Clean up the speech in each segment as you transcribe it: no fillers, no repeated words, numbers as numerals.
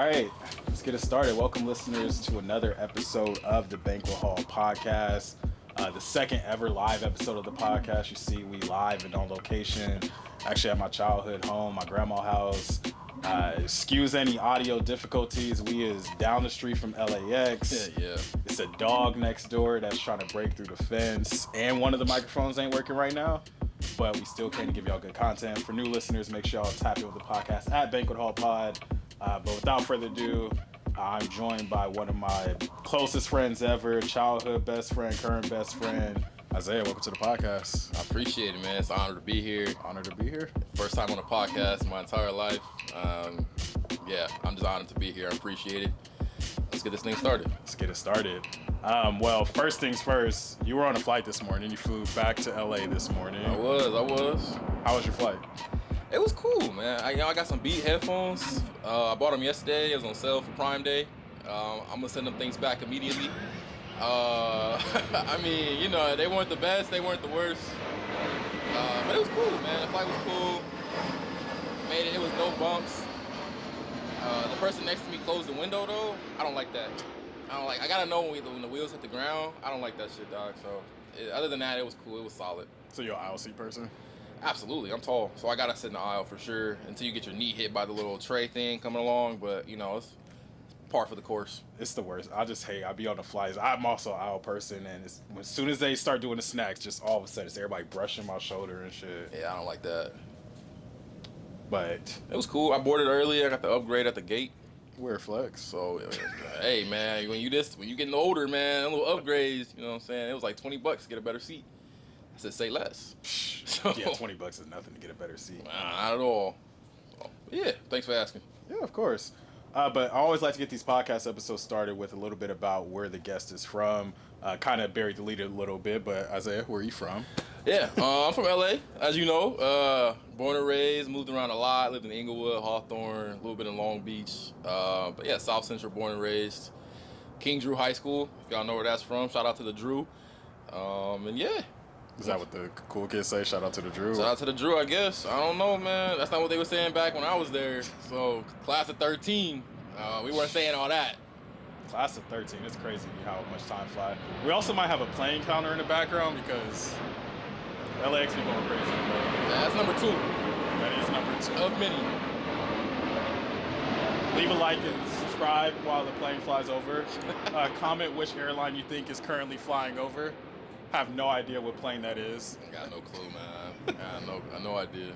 right, let's get it started. Welcome, listeners, to another episode of the Banquet Hall podcast. The second ever live episode of the podcast. You see, we live and on location, actually at my childhood home, my grandma's house. Excuse any audio difficulties. We is down the street from LAX. Yeah. It's a dog next door that's trying to break through the fence, and one of the microphones ain't working right now. But we still can give y'all good content. For new listeners, make sure y'all tap in with the podcast at Banquet Hall Pod. But without further ado, I'm joined by one of my closest friends ever, childhood best friend, current best friend, Isiah. Welcome to the podcast. I appreciate it, man. It's an honor to be here. Honored to be here. First time on a podcast in my entire life. Yeah, I'm just honored to be here. I appreciate it. Let's get this thing started. Let's get it started. Well, first things first, you were on a flight this morning. You flew back to LA this morning. I was. How was your flight? It was cool, man. I got some Beat headphones. I bought them yesterday. It was on sale for Prime Day. I'm gonna send them things back immediately. I mean, you know, they weren't the best, they weren't the worst. But it was cool, man. The flight was cool. Made it. It was no bumps. The person next to me closed the window though. I don't like that. I gotta know when the wheels hit the ground. I don't like that shit, dog. So other than that, it was cool. It was solid. So you're an aisle seat person? Absolutely. I'm tall, so I gotta sit in the aisle for sure until you get your knee hit by the little tray thing coming along. But you know, it's par for the course. It's the worst. I just hate. I be on the flights. I'm also an aisle person, and as soon as they start doing the snacks, just all of a sudden it's everybody brushing my shoulder and shit. Yeah, I don't like that. But it was cool. I boarded early. I got the upgrade at the gate. We're flex. So hey man, when you getting older, man, them little upgrades, you know what I'm saying? It was like $20 to get a better seat. I said say less. So, yeah, $20 is nothing to get a better seat. Not at all. So, yeah, thanks for asking. Yeah, of course. But I always like to get these podcast episodes started with a little bit about where the guest is from. Kind of buried the lead a little bit, but Isiah, where are you from? Yeah, I'm from LA, as you know. Born and raised, moved around a lot, lived in Inglewood, Hawthorne, a little bit in Long Beach. But yeah, South Central, born and raised. King Drew High School, if y'all know where that's from. Shout out to the Drew. And yeah. Is that what the cool kids say? Shout out to the Drew? Shout out to the Drew, I guess. I don't know, man. That's not what they were saying back when I was there. So, class of 13, we weren't saying all that. Class of 13, it's crazy how much time flies. We also might have a plane counter in the background because LAX be going crazy. Yeah, that's number 2. That is number 2. Of many. Leave a like and subscribe while the plane flies over. Comment which airline you think is currently flying over. Have no idea what plane that is. I got no clue, man. I got no idea.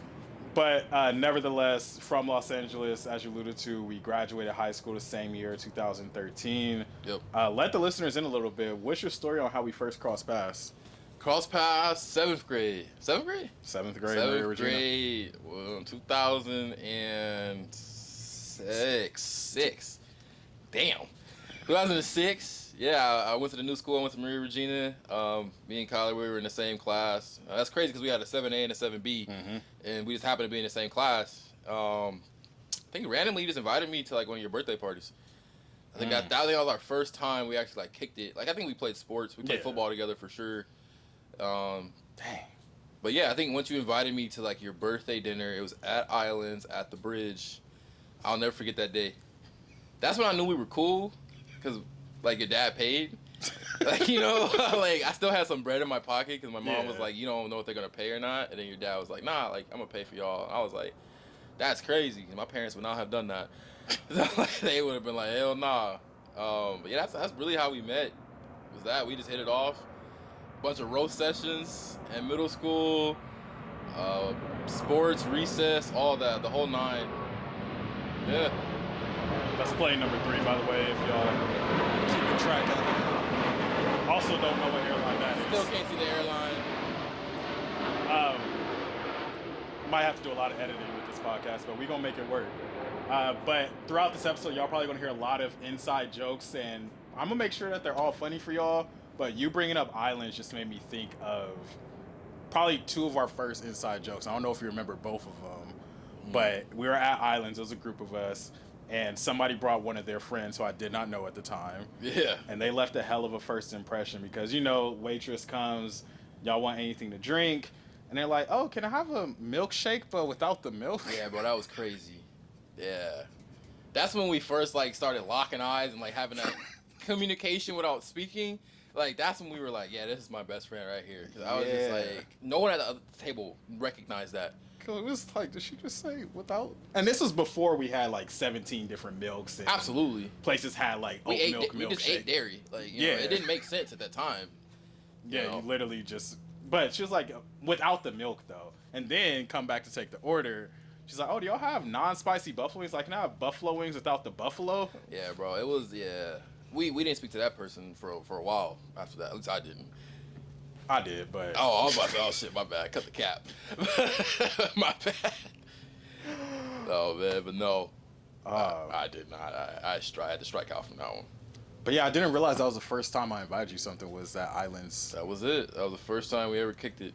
But nevertheless, from Los Angeles, as you alluded to, we graduated high school the same year, 2013. Yep. Let the listeners in a little bit. What's your story on how we first crossed paths? Crossed paths, 7th grade. 7th grade? 7th grade. 7th grade, well, 2006. Damn. 2006. Yeah, I went to the new school. I went to Maria Regina. Me and Kyler, we were in the same class. That's crazy because we had a 7A and a 7B, and we just happened to be in the same class. I think randomly you just invited me to like one of your birthday parties. I think that was our first time we actually like kicked it. Like I think we played sports. We played football together for sure. Dang. But yeah, I think once you invited me to like your birthday dinner, it was at Islands at the bridge. I'll never forget that day. That's when I knew we were cool because. Like, your dad paid. Like, you know, like, I still had some bread in my pocket because my mom was like, you don't know if they're going to pay or not. And then your dad was like, nah, like, I'm going to pay for y'all. And I was like, that's crazy. My parents would not have done that. They would have been like, hell nah. But yeah, that's really how we met. Was that. We just hit it off. Bunch of roast sessions in middle school. Sports, recess, all that. The whole 9. Yeah. That's plane number 3, by the way, if y'all keeping track of it. Also don't know what airline that is. Still can't see the airline. Might have to do a lot of editing with this podcast, but we're going to make it work. But throughout this episode, y'all probably going to hear a lot of inside jokes, and I'm going to make sure that they're all funny for y'all, but you bringing up Islands just made me think of probably 2 of our first inside jokes. I don't know if you remember both of them, but we were at Islands. It was a group of us. And somebody brought one of their friends who I did not know at the time. Yeah. And they left a hell of a first impression because, you know, waitress comes, y'all want anything to drink. And they're like, oh, can I have a milkshake but without the milk? Yeah, bro, that was crazy. Yeah. That's when we first like started locking eyes and like having that communication without speaking. Like that's when we were like, yeah, this is my best friend right here. 'Cause I was just like, no one at the other table recognized that. Cause it was like, did she just say without? And this was before we had like 17 different milks. And Absolutely. Places had like oat milk, We just ate dairy. Like, you know, it didn't make sense at that time. Yeah, you literally just. But she was like, without the milk though, and then come back to take the order. She's like, oh, do y'all have non-spicy buffalo wings? Like, can I have buffalo wings without the buffalo? Yeah, bro. It was We didn't speak to that person for a while after that. At least I didn't. I did, but I was about to say, oh shit, my bad. Cut the cap. My bad. Oh man, but no, I did not. I had to strike out from that one. But yeah, I didn't realize that was the first time I invited you something was that Islands. That was it. That was the first time we ever kicked it.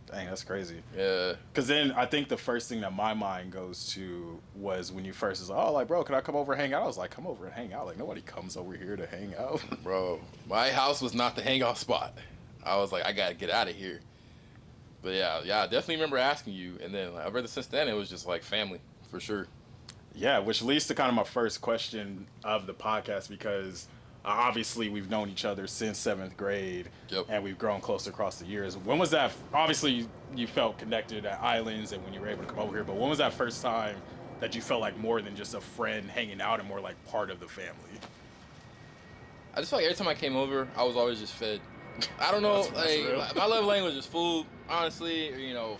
Dang, that's crazy. Yeah. Because then I think the first thing that my mind goes to was when you first was like, oh, like, bro, can I come over and hang out? I was like, come over and hang out. Like, nobody comes over here to hang out. Bro, my house was not the hangout spot. I was like, I gotta get out of here. But yeah, I definitely remember asking you, and then like, ever since then, it was just like family for sure. Yeah, which leads to kind of my first question of the podcast because obviously we've known each other since 7th grade, and we've grown closer across the years. When was that? Obviously, you felt connected at Islands and when you were able to come over here, but when was that first time that you felt like more than just a friend hanging out and more like part of the family? I just felt like every time I came over, I was always just fed. I don't know, like my love language is food, honestly, or, you know,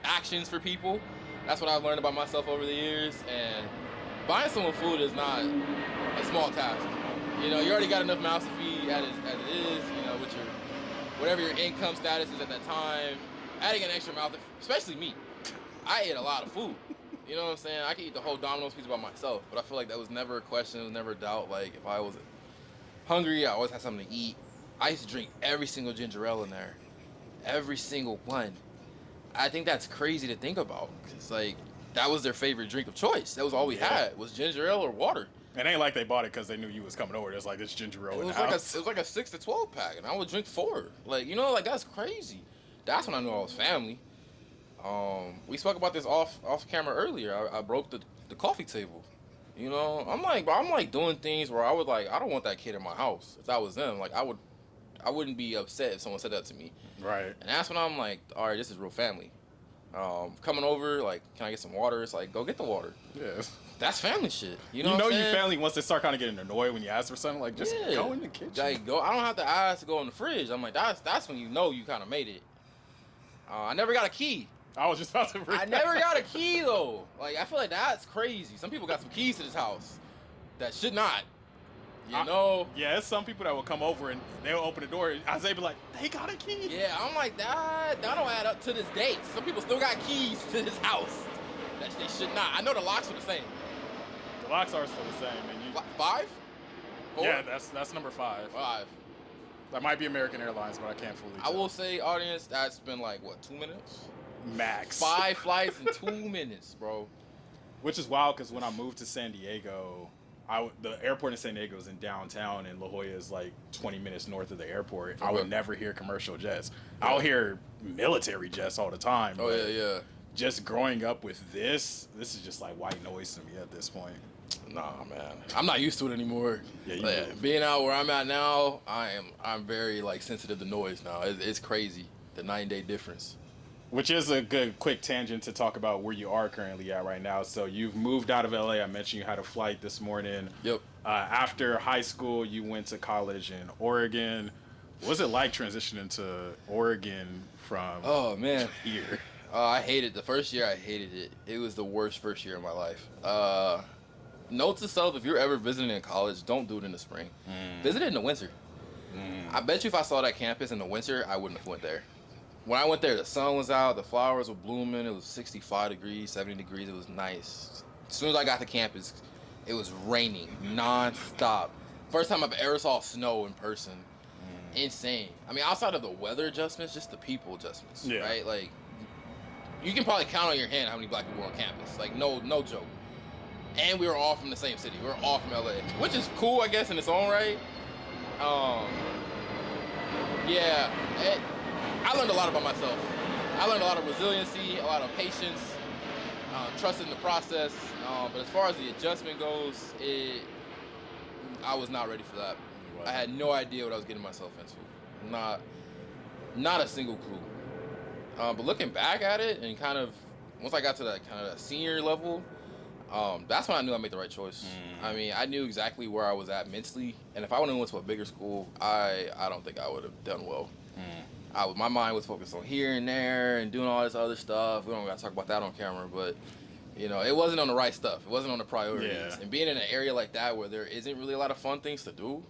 actions for people. That's what I've learned about myself over the years, and buying someone food is not a small task. You know, you already got enough mouths to feed as it is, you know, with your, whatever your income status is at that time. Adding an extra mouth, especially me. I ate a lot of food. You know what I'm saying? I could eat the whole Domino's pizza by myself, but I feel like that was never a question, it was never a doubt. Like, if I was hungry, I always had something to eat. I used to drink every single ginger ale in there. Every single one. I think that's crazy to think about. It's like, that was their favorite drink of choice. That was all we had, was ginger ale or water. It ain't like they bought it because they knew you was coming over. It was like, this ginger ale in the house. It was like a 6 to 12 pack, and I would drink 4. Like, you know, like, that's crazy. That's when I knew I was family. We spoke about this off camera earlier. I broke the coffee table. You know, I'm like doing things where I would like, I don't want that kid in my house. If that was them, like, I wouldn't be upset if someone said that to me. Right. And that's when I'm like, all right, this is real family. Coming over, like, can I get some water? It's like, go get the water. Yeah. That's family shit. You know your family once they start kind of getting annoyed when you ask for something, like, just go in the kitchen. Like, go. I don't have to ask to go in the fridge. I'm like, that's when you know you kind of made it. I never got a key. I was just about to bring I never got a key, though. Like, I feel like that's crazy. Some people got some keys to this house that should not. You know? Yeah, it's some people that will come over and they'll open the door and Isaiah be like, they got a key? Yeah, I'm like, that don't add up to this date. Some people still got keys to this house that they should not. I know the locks are the same. The locks are still the same. And 5? 4? Yeah, that's number 5. 5. That might be American Airlines, but I can't fully tell. I will say, audience, that's been like, what, 2 minutes? Max. 5 flights in 2 minutes, bro. Which is wild, because when I moved to San Diego, the airport in San Diego is in downtown, and La Jolla is like 20 minutes north of the airport. I would never hear commercial jets. I'll hear military jets all the time. Oh, yeah. Just growing up with this is just like white noise to me at this point. Nah, man. I'm not used to it anymore. Yeah, being out where I'm at now, I'm very like sensitive to noise now. It's crazy, the 9-day difference. Which is a good quick tangent to talk about where you are currently at right now. So you've moved out of LA. I mentioned you had a flight this morning. Yep. After high school, you went to college in Oregon. What was it like transitioning to Oregon from here? I hated the first year. I hated it. It was the worst first year of my life. Note to self, if you're ever visiting in college, don't do it in the spring. Visit it in the winter. I bet you if I saw that campus in the winter, I wouldn't have went there. When I went there, the sun was out, the flowers were blooming, it was 65 degrees, 70 degrees, it was nice. As soon as I got to campus, it was raining non-stop. First time I've ever saw snow in person. Insane. I mean, outside of the weather adjustments, just the people adjustments, right? Like, you can probably count on your hand how many black people were on campus. Like, no joke. And we were all from the same city. We were all from LA, which is cool, I guess, in its own right. I learned a lot about myself. I learned a lot of resiliency, a lot of patience. trusted in the process. But as far as the adjustment goes, I was not ready for that. I had no idea what I was getting myself into. Not a single clue. But looking back at it and kind of once I got to that kind of that senior level, that's when I knew I made the right choice. I mean, I knew exactly where I was at mentally, and if I would have went to a bigger school, I don't think I would have done well. My mind was focused on here and there and doing all this other stuff. We don't got to talk about that on camera, but you know, it wasn't on the right stuff. It wasn't on the priorities. Yeah. And being in an area like that where there isn't really a lot of fun things to do,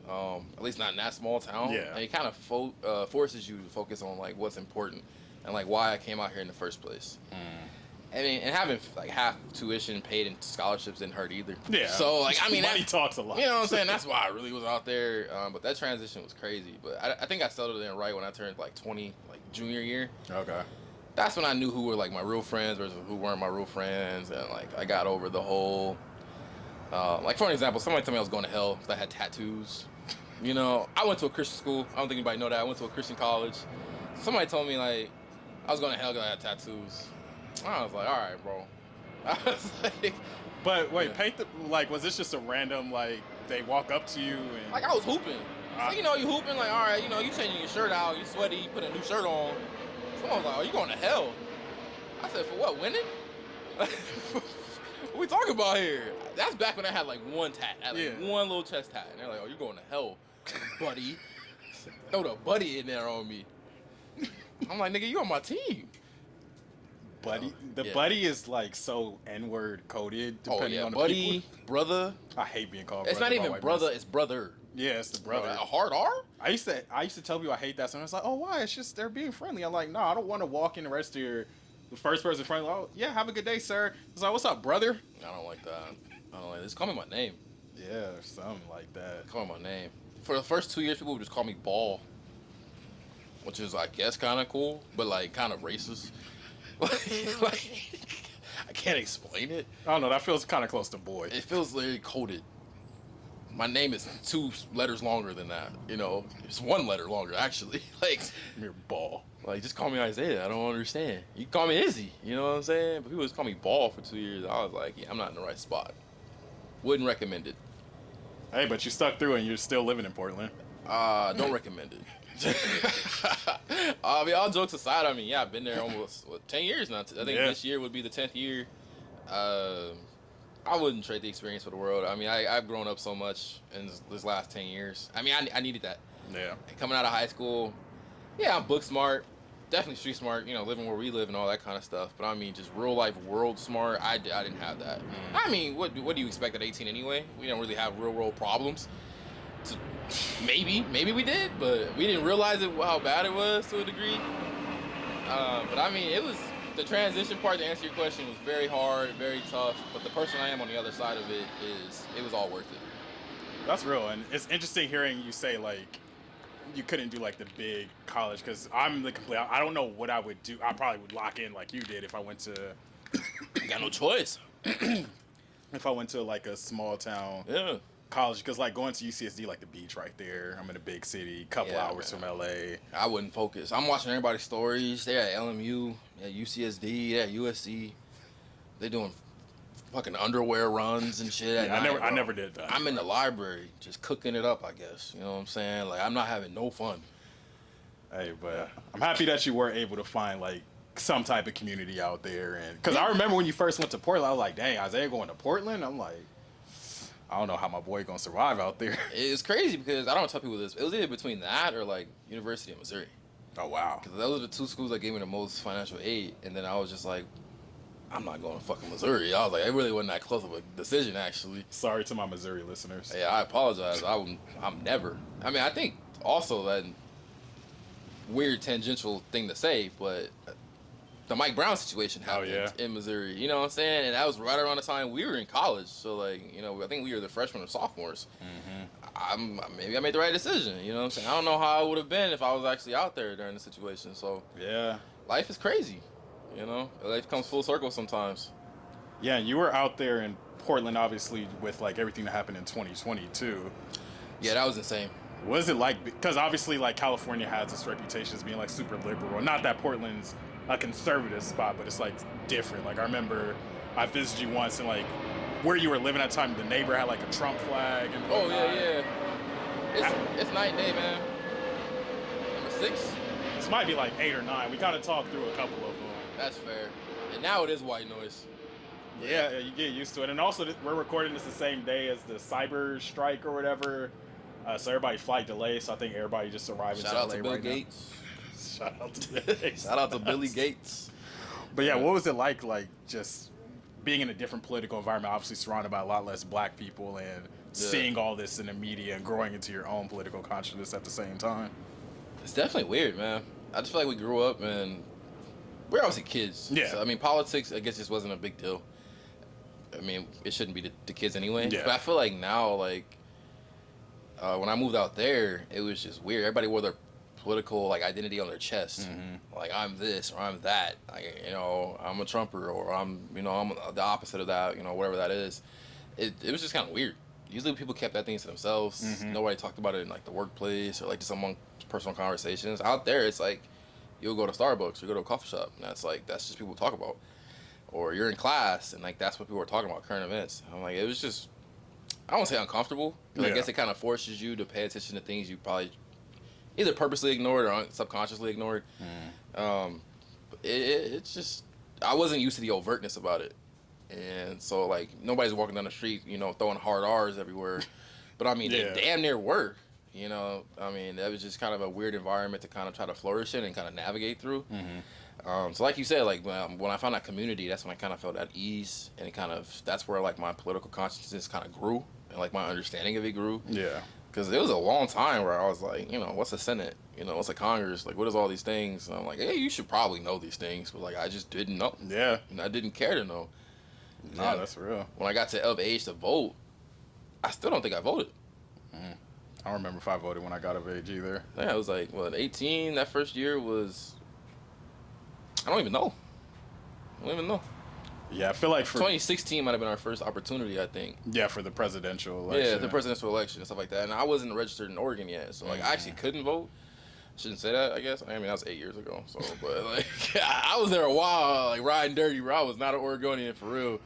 at least not in that small town, it kind of forces you to focus on like what's important and like why I came out here in the first place. I mean, and having like half tuition paid in scholarships didn't hurt either. Yeah. So like, I mean, money talks a lot. You know what I'm saying? That's why I really was out there. But that transition was crazy. But I think I settled in right when I turned like 20, like junior year. Okay. That's when I knew who were like my real friends versus who weren't my real friends, and like I got over the whole. Like for an example, somebody told me I was going to hell because I had tattoos. You know, I went to a Christian school. I don't think anybody know that. I went to a Christian college. Somebody told me like I was going to hell because I had tattoos. I was like, all right, bro. I was like, but wait, paint the like. Was this just a random like they walk up to you and like I was hooping? So, you know, you hooping like, all right, you know, you changing your shirt out, you sweaty, you put a new shirt on. Someone was like, "Oh, you going to hell?" I said, "For what? Winning?" What we talking about here? That's back when I had like one tat, I had like one little chest tat, and they're like, "Oh, you're going to hell, buddy." Throw the buddy in there on me. I'm like, "Nigga, you on my team." Buddy, buddy is like so N-word coded depending on the buddy, people. Brother. I hate being called. It's brother not even brother; it's brother. Yeah, it's the brother. A hard R? I used to tell people I hate that. So I was like, oh, why? It's just they're being friendly. I'm like, no, I don't want to walk in the rest of the first person friendly. Oh, yeah, have a good day, sir. It's like, what's up, brother? I don't like that. I don't like this. Call me my name. Yeah, there's something like that. Call me my name. For the first 2 years, people would just call me Ball, which is, I guess, kind of cool, but like kind of racist. like, I can't explain it. I don't know. That feels kind of close to boy. It feels very coded. My name is 2 letters longer than that. You know, it's 1 letter longer actually. Like, Mere Ball. Like, just call me Isaiah. I don't understand. You can call me Izzy. You know what I'm saying? But people just call me Ball for 2 years. I was like, yeah, I'm not in the right spot. Wouldn't recommend it. Hey, but you stuck through and you're still living in Portland. Don't recommend it. I mean, all jokes aside, I mean, yeah, I've been there almost 10 years now. I think this year would be the 10th year. I wouldn't trade the experience for the world. I mean, I've grown up so much in this last 10 years. I mean, I needed that. Yeah. Coming out of high school, yeah, I'm book smart, definitely street smart, you know, living where we live and all that kind of stuff. But I mean, just real life world smart, I didn't have that. I mean, what do you expect at 18 anyway? We don't really have real world problems. So maybe we did, but we didn't realize how bad it was to a degree. But I mean, the transition part, to answer your question, was very hard, very tough. But the person I am on the other side of it was all worth it. That's real, and it's interesting hearing you say like you couldn't do like the big college, because I'm the complete. I don't know what I would do. I probably would lock in like you did if I went to. Got no choice. If I went to like a small town. Yeah. College, because like going to UCSD, like the beach right there. I'm in a big city, couple hours from LA. I wouldn't focus. I'm watching everybody's stories. They're at LMU, at UCSD, at USC. They're doing fucking underwear runs and shit. Yeah, I never did that. I'm in the library, just cooking it up, I guess. You know what I'm saying? Like, I'm not having no fun. Hey, but I'm happy that you were able to find like some type of community out there, and because I remember when you first went to Portland, I was like, dang, Isaiah going to Portland? I'm like, I don't know how my boy gonna survive out there. It's crazy because I don't tell people this. It was either between that or like University of Missouri. Oh wow! Because those are the 2 schools that gave me the most financial aid, and then I was just like, I'm not going to fucking Missouri. I was like, it really wasn't that close of a decision actually. Sorry to my Missouri listeners. Yeah, I apologize. I'm never. I mean, I think also that weird tangential thing to say, but the Mike Brown situation happened in Missouri. You know what I'm saying? And that was right around the time we were in college. So, like, you know, I think we were the freshmen or sophomores. Maybe I made the right decision. You know what I'm saying? I don't know how I would have been if I was actually out there during the situation. So, yeah, life is crazy. You know, life comes full circle sometimes. Yeah, you were out there in Portland, obviously, with, like, everything that happened in 2022. Yeah, that was insane. What is it like? Because obviously, like, California has its reputation as being, like, super liberal. Not that Portland's a conservative spot, but it's like different. Like I remember I visited you once, and like where you were living at the time, the neighbor had like a Trump flag. And oh yeah. It's night and day, man. Number 6. This might be like 8 or 9. We kind of talked through a couple of them. That's fair. And now it is white noise. Yeah, you get used to it. And also, we're recording this the same day as the cyber strike or whatever. So everybody flight delay. So I think everybody just arrived. Shout out to Bill Gates. Shout out to Bill Gates. Shout out to Billy Gates. But yeah, what was it like just being in a different political environment, obviously surrounded by a lot less black people, and seeing all this in the media and growing into your own political consciousness at the same time? It's definitely weird, man. I just feel like we grew up and we're obviously kids. Yeah. So, I mean, politics, I guess, just wasn't a big deal. I mean, it shouldn't be to kids anyway. Yeah. But I feel like now, like, when I moved out there, it was just weird. Everybody wore their political, like, identity on their chest. Mm-hmm. Like, I'm this or I'm that. Like, you know, I'm a Trumper or I'm the opposite of that, you know, whatever that is. It was just kind of weird. Usually people kept that thing to themselves. Mm-hmm. Nobody talked about it in, like, the workplace or, like, just among personal conversations. Out there, it's like, you'll go to Starbucks or go to a coffee shop, and that's just people talk about. Or you're in class, and, like, that's what people are talking about, current events. I'm like, it was just, I don't want to say uncomfortable, because I guess it kind of forces you to pay attention to things you probably either purposely ignored or subconsciously ignored. It's just, I wasn't used to the overtness about it. And so, like, nobody's walking down the street, you know, throwing hard R's everywhere. But, I mean, they damn near were. You know, I mean, that was just kind of a weird environment to kind of try to flourish in and kind of navigate through. So like you said, like, when I found that community, that's when I kind of felt at ease. And that's where, like, my political consciousness kind of grew. And, like, my understanding of it grew. Yeah. Because it was a long time where I was like, you know, what's a Senate? You know, what's a Congress? Like, what is all these things? And I'm like, hey, you should probably know these things. But, like, I just didn't know. Yeah. And I didn't care to know. Nah, that's real. When I got of age to vote, I still don't think I voted. I don't remember if I voted when I got of age either. Yeah, I was like, 18? That first year was, I don't even know. Yeah, I feel like for 2016 might have been our first opportunity, I think. Yeah, for the presidential election. Yeah, the presidential election and stuff like that. And I wasn't registered in Oregon yet, so like I actually couldn't vote. Shouldn't say that, I guess. I mean, that was 8 years ago. So, but like, I was there a while, like riding dirty, bro. I was not an Oregonian for real.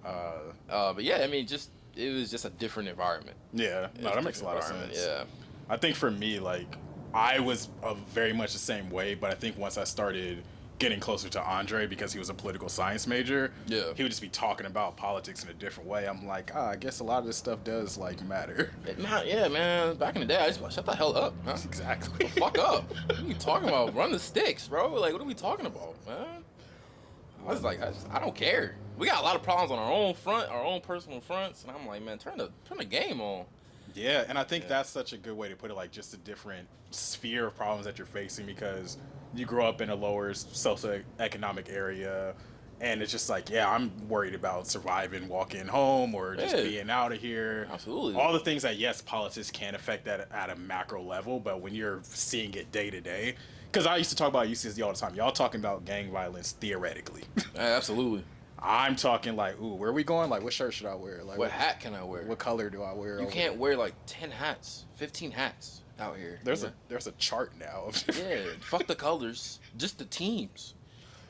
But yeah, I mean, it was just a different environment. Yeah, no, that makes a lot of sense. Yeah, I think for me, like, I was very much the same way, but I think once I started getting closer to Andre, because he was a political science major, he would just be talking about politics in a different way. I'm like, I guess a lot of this stuff does, like, matter. Yeah, man. Back in the day, I just shut the hell up, huh? Exactly. The fuck up. What are you talking about? Run the sticks, bro. Like, what are we talking about, man? I was like, I don't care. We got a lot of problems on our own front, our own personal fronts, and I'm like, man, turn the game on. Yeah, and I think that's such a good way to put it, like, just a different sphere of problems that you're facing, because you grow up in a lower socioeconomic area, and it's just like, yeah, I'm worried about surviving, walking home, or just being out of here. Absolutely. All the things that, yes, politics can affect that at a macro level, but when you're seeing it day to day, because I used to talk about UCSD all the time. Y'all talking about gang violence theoretically. Absolutely. I'm talking like, ooh, where are we going? Like, what shirt should I wear? Like, what hat can I wear? What color do I wear? You can't wear like 10 hats, 15 hats out here. There's a chart now. Yeah, fuck the colors, just the teams.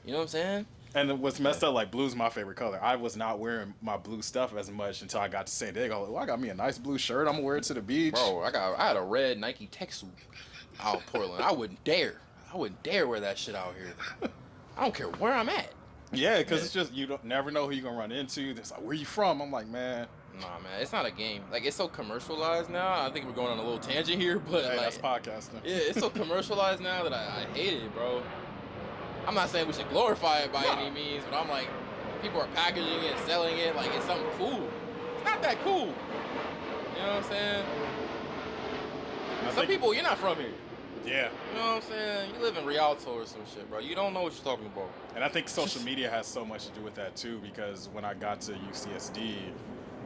You know what I'm saying? And what's messed up, like, blue's my favorite color. I was not wearing my blue stuff as much until I got to San Diego. Like, well, I got me a nice blue shirt. I'm gonna wear it to the beach. Bro, I had a red Nike tech suit out in Portland. I wouldn't dare wear that shit out here. I don't care where I'm at. Yeah, because it's just, you don't never know who you're gonna run into. It's like, where you from? I'm like, man. Nah, man, it's not a game. Like, it's so commercialized now. I think we're going on a little tangent here, but hey, like, that's podcasting. Yeah, it's so commercialized now that I hate it, bro. I'm not saying we should glorify it by any means, but I'm like, people are packaging it, selling it like it's something cool. It's not that cool. You know what I'm saying? Some people, you're not from here. Yeah. You know what I'm saying? You live in Rialto or some shit, bro. You don't know what you're talking about. And I think social media has so much to do with that, too, because when I got to UCSD,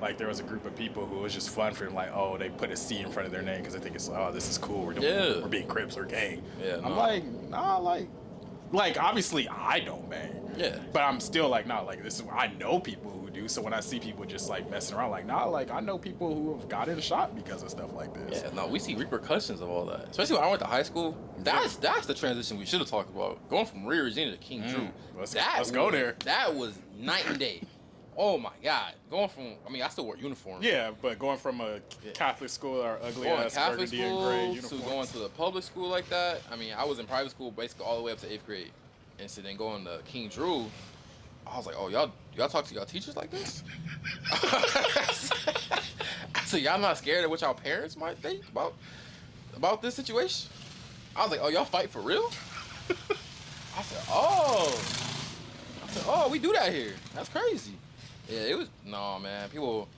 like, there was a group of people who it was just fun for them, like, oh, they put a C in front of their name because they think it's like, oh, this is cool. We're being Crips or gang. Yeah, I'm like, nah, like, obviously I don't bang. Yeah. But I'm still like, nah, like, I know people who do. So when I see people just like messing around, like, nah, like I know people who have gotten shot because of stuff like this. Yeah, no, we see repercussions of all that. Especially when I went to high school. That's the transition we should have talked about. Going from Rio Regina to King Drew. Let's go there. That was night and day. Oh my God. Going from, I mean, I still wore uniforms. Yeah, but going from a Catholic school or ugly ass Catholic burgundy and gray school uniforms to going to the public school like that. I mean, I was in private school basically all the way up to 8th grade. And so then going to King Drew, I was like, oh, y'all talk to y'all teachers like this? I said, y'all not scared of what y'all parents might think about this situation? I was like, oh, y'all fight for real? I said, oh, we do that here. That's crazy. Yeah, it was, no, man. People,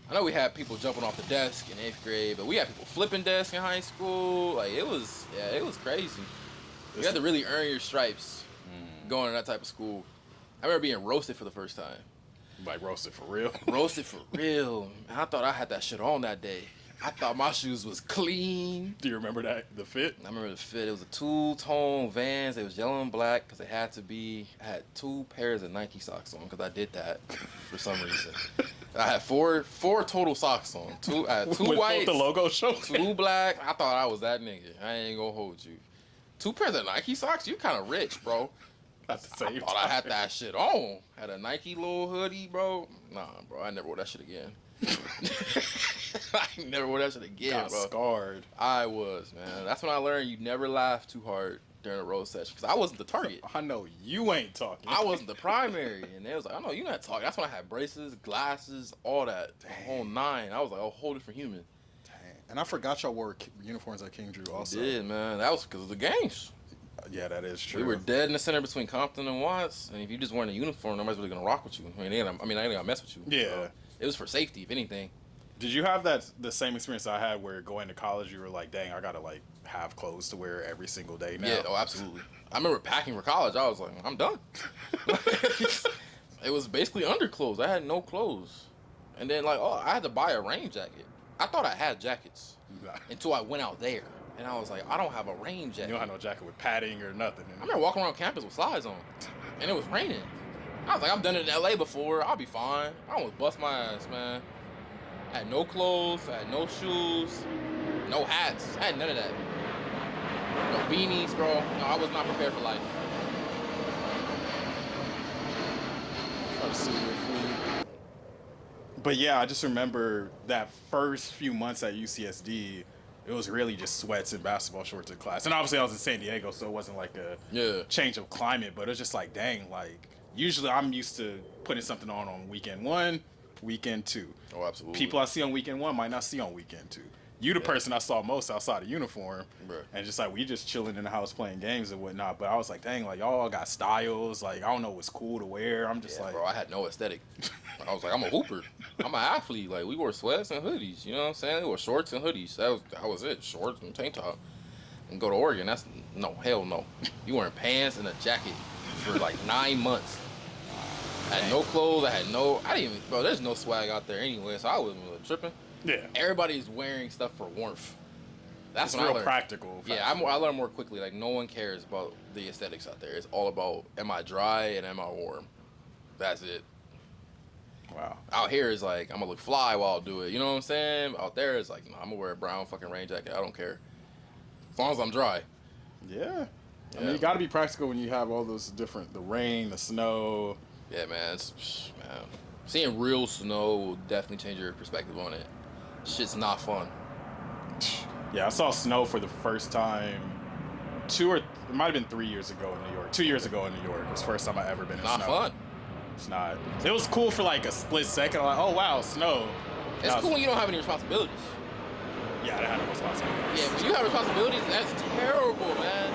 I know we had people jumping off the desk in 8th grade, but we had people flipping desks in high school. Like, it was crazy. You had to really earn your stripes going to that type of school. I remember being roasted for the first time. Like roasted for real? Roasted for real. Man, I thought I had that shit on that day. I thought my shoes was clean. Do you remember the fit? I remember the fit. It was a two-tone Vans. It was yellow and black because it had to be. I had 2 pairs of Nike socks on because I did that for some reason. I had four total socks on. I had 2 With whites, both the logo showing. 2 black. I thought I was that nigga. I ain't gonna hold you. 2 pairs of Nike socks? You kind of rich, bro. At the same I thought I had that shit on. Had a Nike little hoodie, bro. Nah, bro. I never wore that shit again. I never wore that shit again, bro. Scarred. I was, man. That's when I learned you never laugh too hard during a roast session. Because I wasn't the target. I know you ain't talking. I wasn't the primary. And they was like, I know you're not talking. That's when I had braces, glasses, all that. The whole 9. I was like a whole different human. Dang. And I forgot y'all wore uniforms at King Drew also. We did, man. That was because of the games. Yeah, that is true. We were dead in the center between Compton and Watts. And if you just wearing a uniform, nobody's really going to rock with you. I ain't gonna mess with you. Yeah. So it was for safety, if anything. Did you have the same experience I had where going to college, you were like, dang, I got to like have clothes to wear every single day now? Yeah, oh, absolutely. I remember packing for college. I was like, I'm done. It was basically underclothes. I had no clothes. And then, like, I had to buy a rain jacket. I thought I had jackets until I went out there. And I was like, I don't have a rain jacket. You don't have no jacket with padding or nothing. I remember walking around campus with slides on. And it was raining. I was like, I've done it in LA before. I'll be fine. I almost bust my ass, man. I had no clothes. I had no shoes. No hats. I had none of that. No beanies, bro. No, I was not prepared for life. Try to see your food. But yeah, I just remember that first few months at UCSD, it was really just sweats and basketball shorts in class. And obviously I was in San Diego, so it wasn't like a change of climate, but it was just like, dang, like, usually I'm used to putting something on weekend 1, weekend 2. Oh, absolutely. People I see on weekend 1 might not see on weekend 2. You the person I saw most outside of uniform. Bruh. And just like, we just chilling in the house playing games and whatnot. But I was like, dang, like, y'all got styles. Like, I don't know what's cool to wear. I'm just like... Bro, I had no aesthetic. I was like, I'm a hooper. I'm an athlete. Like, we wore sweats and hoodies. You know what I'm saying? We wore shorts and hoodies. That was it. Shorts and tank top. And go to Oregon. That's... No, hell no. You wearing pants and a jacket for like 9 months. I had no clothes. I didn't even... Bro, there's no swag out there anyway, so I wasn't really tripping. Yeah. Everybody's wearing stuff for warmth. That's it's what real I learned. Practical. Yeah, I learned more quickly. Like, no one cares about the aesthetics out there. It's all about, am I dry and am I warm? That's it. Wow. Out here is like, I'm gonna look fly while I do it. You know what I'm saying? Out there is like, no, I'm gonna wear a brown fucking rain jacket. I don't care. As long as I'm dry. Yeah. I mean, you gotta be practical when you have all those different, the rain, the snow. Yeah, man. Man. Seeing real snow will definitely change your perspective on it. Shit's not fun. Yeah, I saw snow for the first time it might have been 3 years ago in New York. 2 years ago in New York. It was the first time I ever been in snow. Not fun. It's not. It was cool for like a split second. Like, oh wow, snow. It's cool when you don't have any responsibilities. Yeah, I had no responsibilities. Yeah, when you have responsibilities, that's terrible, man.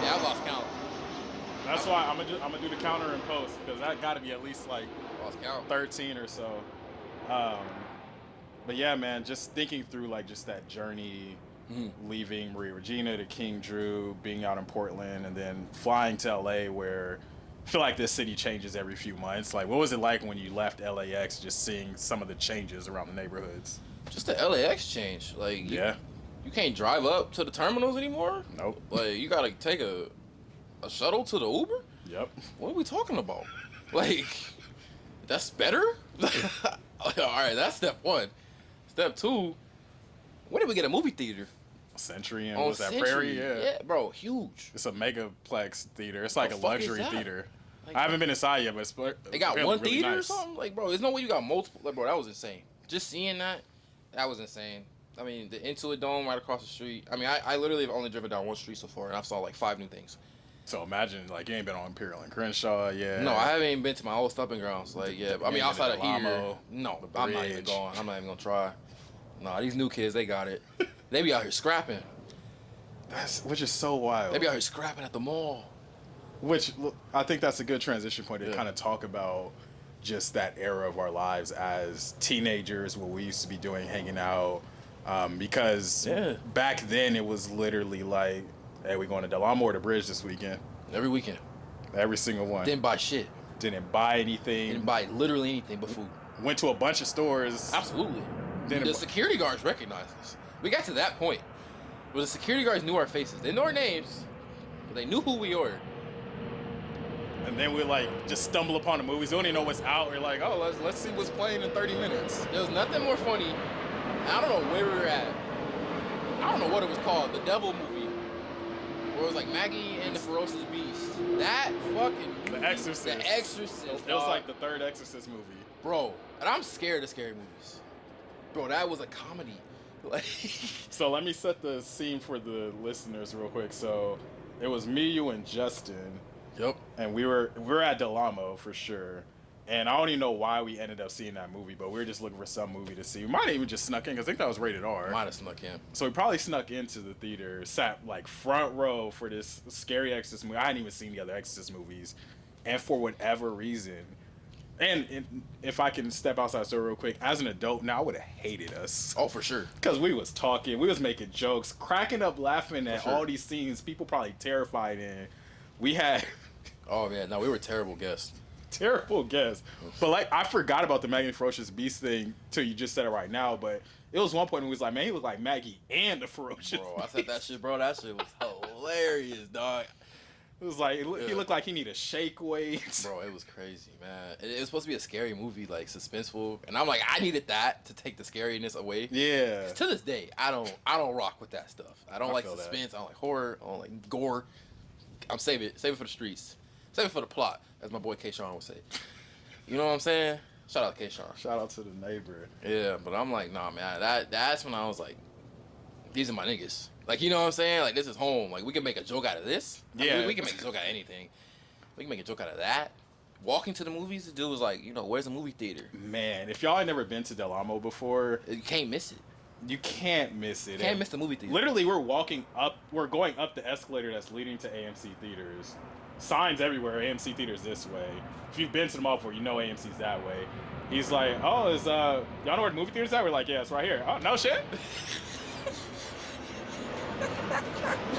Yeah, I lost count. That's why I'm gonna do the counter in post, because that got to be at least like Lost count. 13 or so. But yeah, man, just thinking through like just that journey, leaving Maria Regina to King Drew, being out in Portland, and then flying to LA, where I feel like this city changes every few months. Like, what was it like when you left LAX, just seeing some of the changes around the neighborhoods? Just the LAX change. Like, you can't drive up to the terminals anymore. Nope. Like, you gotta take a shuttle to the Uber. Yep. What are we talking about? Like, that's better? All right, that's step one. Step two, when did we get a movie theater? Century and On was that Century. Prairie? Yeah. Yeah, bro, huge. It's a megaplex theater. It's like The a fuck is luxury that? theater. Like, I haven't been inside yet, but it's they got really, one really theater or nice. something? Like, bro, there's no way you got multiple. Like, bro, that was insane. Just seeing that was insane. I mean, the Intuit Dome right across the street. I mean, I literally have only driven down one street so far, and I've saw like 5 new things. So imagine, like, you ain't been on Imperial and Crenshaw, yeah. No, I haven't even been to my old stomping grounds. Like, yeah, I mean, outside of here, no, the I'm not even bridge. going. I'm not even gonna try. Nah, these new kids, they got it. They be out here scrapping. Which is so wild. They be out here scrapping at the mall. Which, look, I think that's a good transition point to Yeah. kind of talk about just that era of our lives as teenagers, what we used to be doing, hanging out. Because back then it was literally like, hey, we going to Del Amo or the Bridge this weekend. Every weekend. Every single one. Didn't buy shit. Didn't buy anything. Didn't buy literally anything but food. Went to a bunch of stores. Absolutely. Didn't The bu- security guards recognized us. We got to that point where the security guards knew our faces. They knew our names, but they knew who we were. And then we like just stumble upon the movies. We don't even know what's out. We're like, oh, let's see what's playing in 30 minutes. There was nothing more funny. I don't know where we were at. I don't know what it was called. The Devil movie. Where it was like Maggie and the Ferocious Beast. That fucking movie. The Exorcist. The Exorcist. It was dog. like the third Exorcist movie. Bro, and I'm scared of scary movies. Bro, that was a comedy. Like, So let me set the scene for the listeners real quick. So it was me, you, and Justin. yep. And we were at Del Amo for sure. And I don't even know why we ended up seeing that movie, but we were just looking for some movie to see. We might have even just snuck in, because I think that was rated R. Might have snuck in. So we probably snuck into the theater, sat like front row for this scary Exorcist movie. I hadn't even seen the other Exorcist movies. And for whatever reason, and if I can step outside the store real quick, as an adult now, I would have hated us. Oh, for sure. Because we was talking, we was making jokes, cracking up, laughing at sure. all these scenes people probably terrified in. We had Oh, man. No, we were terrible guests. terrible guess. But like, I forgot about the Maggie and the Ferocious Beast thing till you just said it right now. But it was one point when we was like, man, he looked like Maggie and the Ferocious Bro, I Beast. said that shit, bro. That shit was hilarious, dog. It was like, he looked like he needed shake weights. Bro, it was crazy, man. It was supposed to be a scary movie, like suspenseful, and I'm like, I needed that to take the scariness away. Yeah. 'Cause to this day, I don't rock with that stuff. I don't like feel that. suspense. I don't like horror. I don't like gore. I'm save it for the streets. Save it for the plot, as my boy K-Sean would say. You know what I'm saying? Shout out to K-Sean. Shout out to the neighbor. Yeah, but I'm like, nah, man. That's when I was like, these are my niggas. Like, you know what I'm saying? Like, this is home. Like, we can make a joke out of this. I mean, Yeah. we can make a joke out of anything. We can make a joke out of that. Walking to the movies, the dude was like, you know, where's the movie theater? Man, if y'all had never been to Del Amo before, You can't miss it. you can't miss it. You can't miss the movie theater. Literally, we're going up the escalator that's leading to AMC theaters. Signs everywhere, AMC theaters this way. If you've been to the mall before, you know AMC's that way. He's like, oh, y'all know where the movie theater's at? We're like, yeah, it's right here. Oh, no shit.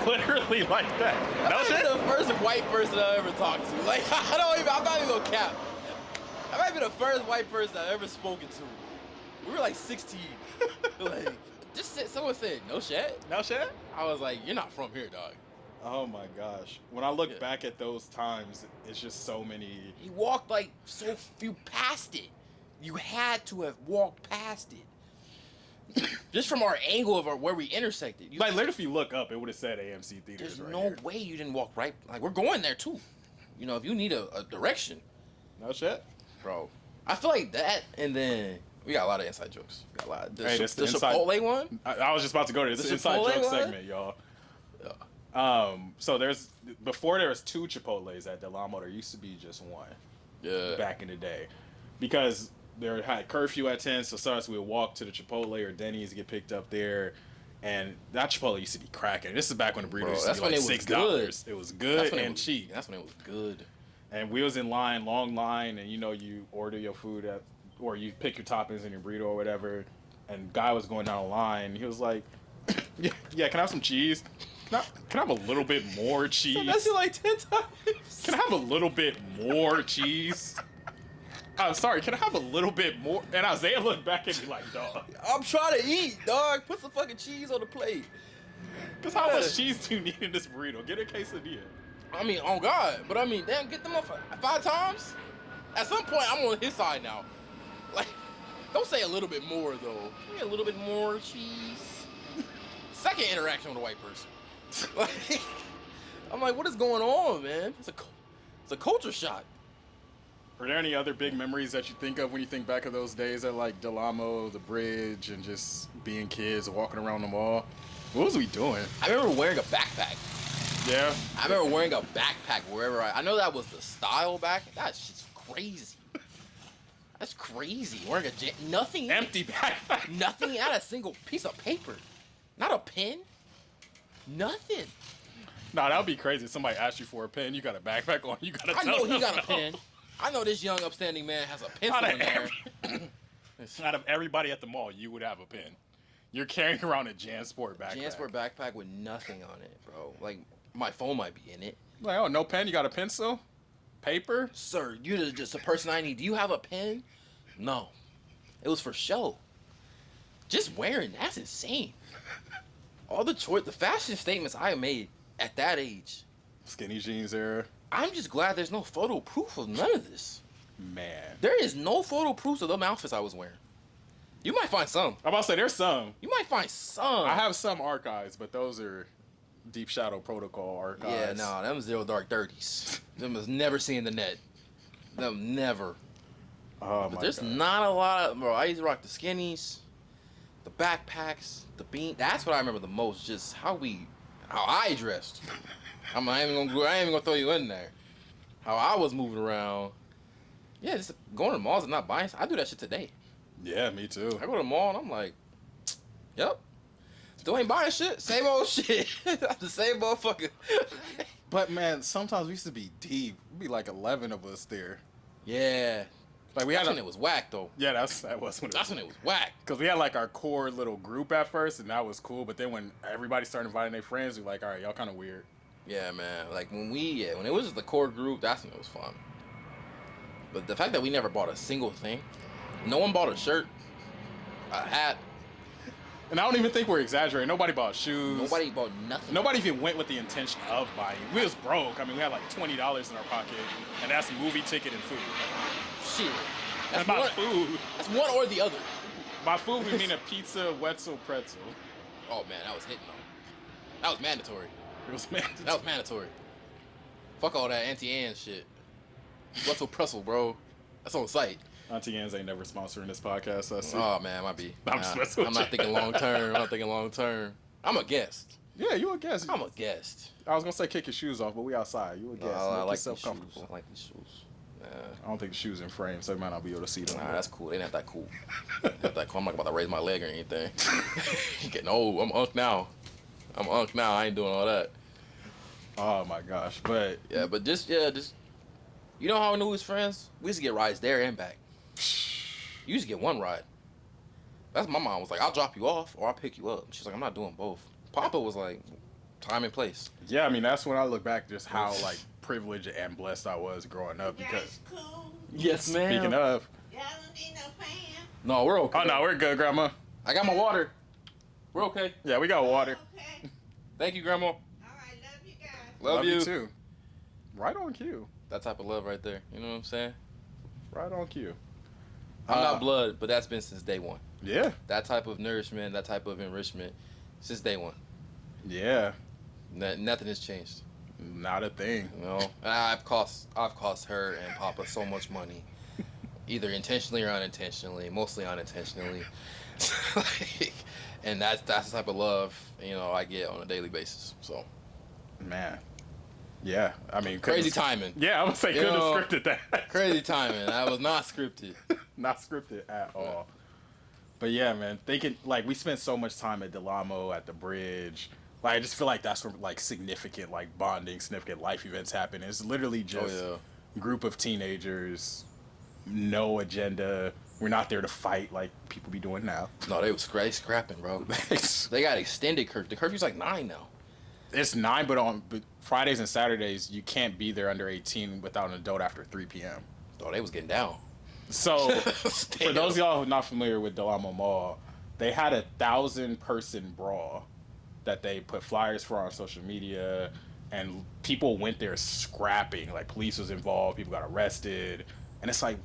Literally like that. No That shit. might be the first white person I ever talked to. Like, I'm not even gonna cap. That might be the first white person I've ever spoken to. We were like 16. Like, someone said, no shit. No shit. I was like, you're not from here, dog. Oh my gosh. When I look Yeah. back at those times, it's just so many. He walked like so few past it. You had to have walked past it. Just from our angle of where we intersected. Like, literally, if you look up, it would have said AMC theaters There's right no here. way you didn't walk right. Like, we're going there too. You know, if you need a direction, No shit. bro. I feel like that, and then we got a lot of inside jokes. We got a lot. Hey, this The the inside- Chipotle one. I was just about to go to this The inside Chipotle joke one? segment, y'all. Yeah. So before there was 2 Chipotles at Del Amo, there used to be just one Yeah. back in the day, because there had curfew at 10, so sometimes we would walk to the Chipotle or Denny's to get picked up there, and that Chipotle used to be cracking. This is back when the burrito Bro, used to that's be when like it was $6. It was good That's when it and was cheap. That's when it was good. And we was in line, long line, and you know, you order your food at, or you pick your toppings in your burrito or whatever, and guy was going down the line. He was like, yeah, can I have some cheese? Can I have a little bit more cheese? That's like 10 times. Can I have a little bit more cheese? I'm sorry, can I have a little bit more? And Isaiah looked back at me like, dog. I'm trying to eat, dog. Put some fucking cheese on the plate. Because how much cheese do you need in this burrito? Get a quesadilla. I mean, on God. But I mean, damn, get them up 5 times. At some point, I'm on his side now. Like, don't say a little bit more though. Give me a little bit more cheese. Second interaction with a white person. Like, I'm like, what is going on, man? It's a culture shock. Are there any other big memories that you think of when you think back of those days at like Del Amo, the bridge, and just being kids, walking around the mall? What was we doing? I remember wearing a backpack. Yeah. I remember wearing a backpack wherever I know that was the style back. That shit's crazy. That's crazy. Wearing nothing. Empty backpack. Nothing. Not a single piece of paper. Not a pen. Nothing. Nah, that would be crazy. If somebody asked you for a pen, you got a backpack on, you gotta I tell know them he got a no. pen. I know this young upstanding man has a pencil in there. Out of everybody at the mall, you would have a pen. You're carrying around a JanSport backpack. JanSport backpack with nothing on it, bro. Like, my phone might be in it. Like, oh, no pen? You got a pencil? Paper? Sir, you're just a person I need. Do you have a pen? No. It was for show. Just wearing, that's insane. All the fashion statements I made at that age. Skinny jeans era. I'm just glad there's no photo proof of none of this. Man. There is no photo proof of them outfits I was wearing. You might find some. I'm about to say, there's some. You might find some. I have some archives, but those are Deep Shadow Protocol archives. Yeah, no, them Zero Dark 30s. Them was never seeing the net. Them never. Oh, But my there's God. not a lot of, bro. I used to rock the skinnies, the backpacks, the bean. That's what I remember the most. Just how I dressed. I ain't even gonna throw you in there. How I was moving around. Yeah, just going to the malls and not buying. I do that shit today. Yeah, me too. I go to the mall and I'm like, yep. Still ain't buying shit. Same old shit. I'm the same motherfucker. But, man, sometimes we used to be deep. We'd be like 11 of us there. Yeah. Like, we That's had when it was whack though. Yeah, that was when it That's was. when it was whack. Because we had like our core little group at first, and that was cool. But then when everybody started inviting their friends, we were like, all right, y'all kind of weird. Yeah, man. Like when it was just the core group, that's when it was fun. But the fact that we never bought a single thing, no one bought a shirt, a hat, And I don't even think we're exaggerating. Nobody bought shoes. nobody bought nothing. Nobody even went with the intention of buying. We was broke. I mean, we had like $20 in our pocket, and that's movie ticket and food. Shit. And That's by one, food, that's one or the other. by food we mean a pizza, Wetzel, pretzel. Oh man, that was hitting though. That was mandatory. It was man. That was mandatory. Fuck all that Auntie Anne shit. What's a pretzel, bro? That's on site. Auntie Anne's ain't never sponsoring this podcast. I see. Oh man, might be. I'm just messing with I'm not you. thinking long term. I'm not thinking long term. I'm a guest. Yeah, you a guest. I'm a guest. I was gonna say kick your shoes off, but we outside. You a guest. I Make like yourself these comfortable. shoes. I like these shoes. I don't think the shoes in frame, so you might not be able to see them. Nah, that's cool. They not that cool. Not that cool. I'm not about to raise my leg or anything. Getting old. I'm unk now. I ain't doing all that. Oh my gosh, but Yeah, but just you know how I knew we was friends? We used to get rides there and back. You used to get one ride. That's my mom was like, I'll drop you off or I'll pick you up. She's like, I'm not doing both. Papa was like, time and place. yeah, I mean that's when I look back just how like privileged and blessed I was growing up because That's cool. Yes, ma'am. speaking of, Y'all don't need no fan. No, we're okay. oh no, we're good, Grandma. I got my water. We're okay. Yeah, we got water. Okay. Thank you, Grandma. All right, love you guys. Love you. too. Right on cue. That type of love right there. You know what I'm saying? Right on cue. I'm not blood, but that's been since day one. Yeah, That type of nourishment, that type of enrichment, since day one. yeah. Nothing has changed. Not a thing. You know, and I've cost her and Papa so much money, either intentionally or unintentionally, mostly unintentionally. And that's the type of love I get on a daily basis. So Man. Yeah, I mean crazy couldn't- timing, Yeah, I'm gonna say You couldn't know, have scripted that. crazy timing. That was not scripted. Not scripted at all. But yeah, man, like we spent so much time at Del Amo, at the bridge. Like I just feel like that's where like significant like bonding, significant life events happen. It's literally just Oh group of teenagers, no agenda. We're not there to fight like people be doing now. yeah. No, they was scrapping, bro. They got extended curfew. The curfew's like 9 now. It's 9, but on Fridays and Saturdays you can't be there under 18 without an adult after 3 p.m. Oh, they was getting down. So, for those of y'all who are not familiar with Del Amo Mall, they had 1,000-person brawl that they put flyers for on social media, and people went there scrapping. Like, police was involved, people got arrested. And it's like,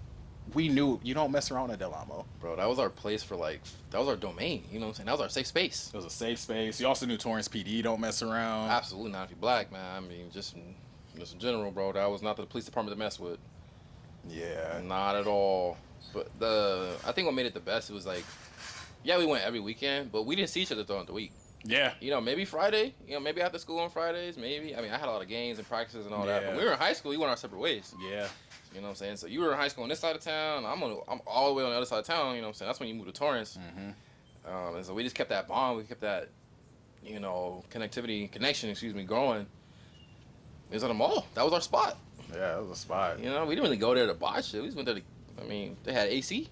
we knew you don't mess around at Del Amo. Bro, that was our place for like, that was our domain. You know what I'm saying? That was our safe space. It was a safe space. You also knew Torrance PD don't mess around. Absolutely not if you're black, man. I mean, just in general, bro. That was not the police department to mess with. Yeah. Not at all. But I think what made it the best, it was like, yeah, we went every weekend, but we didn't see each other throughout the week. Yeah. You know, maybe Friday. You know, maybe after school on Fridays. Maybe. I mean, I had a lot of games and practices and all that. But when we were in high school, we went our separate ways. Yeah. You know what I'm saying? So you were in high school on this side of town. I'm all the way on the other side of town. You know what I'm saying? That's when you moved to Torrance. Mm-hmm. And so we just kept that bond. We kept that, connection, going. It was at the mall. That was our spot. Yeah, it was a spot. You know, we didn't really go there to buy shit. We just went there they had AC.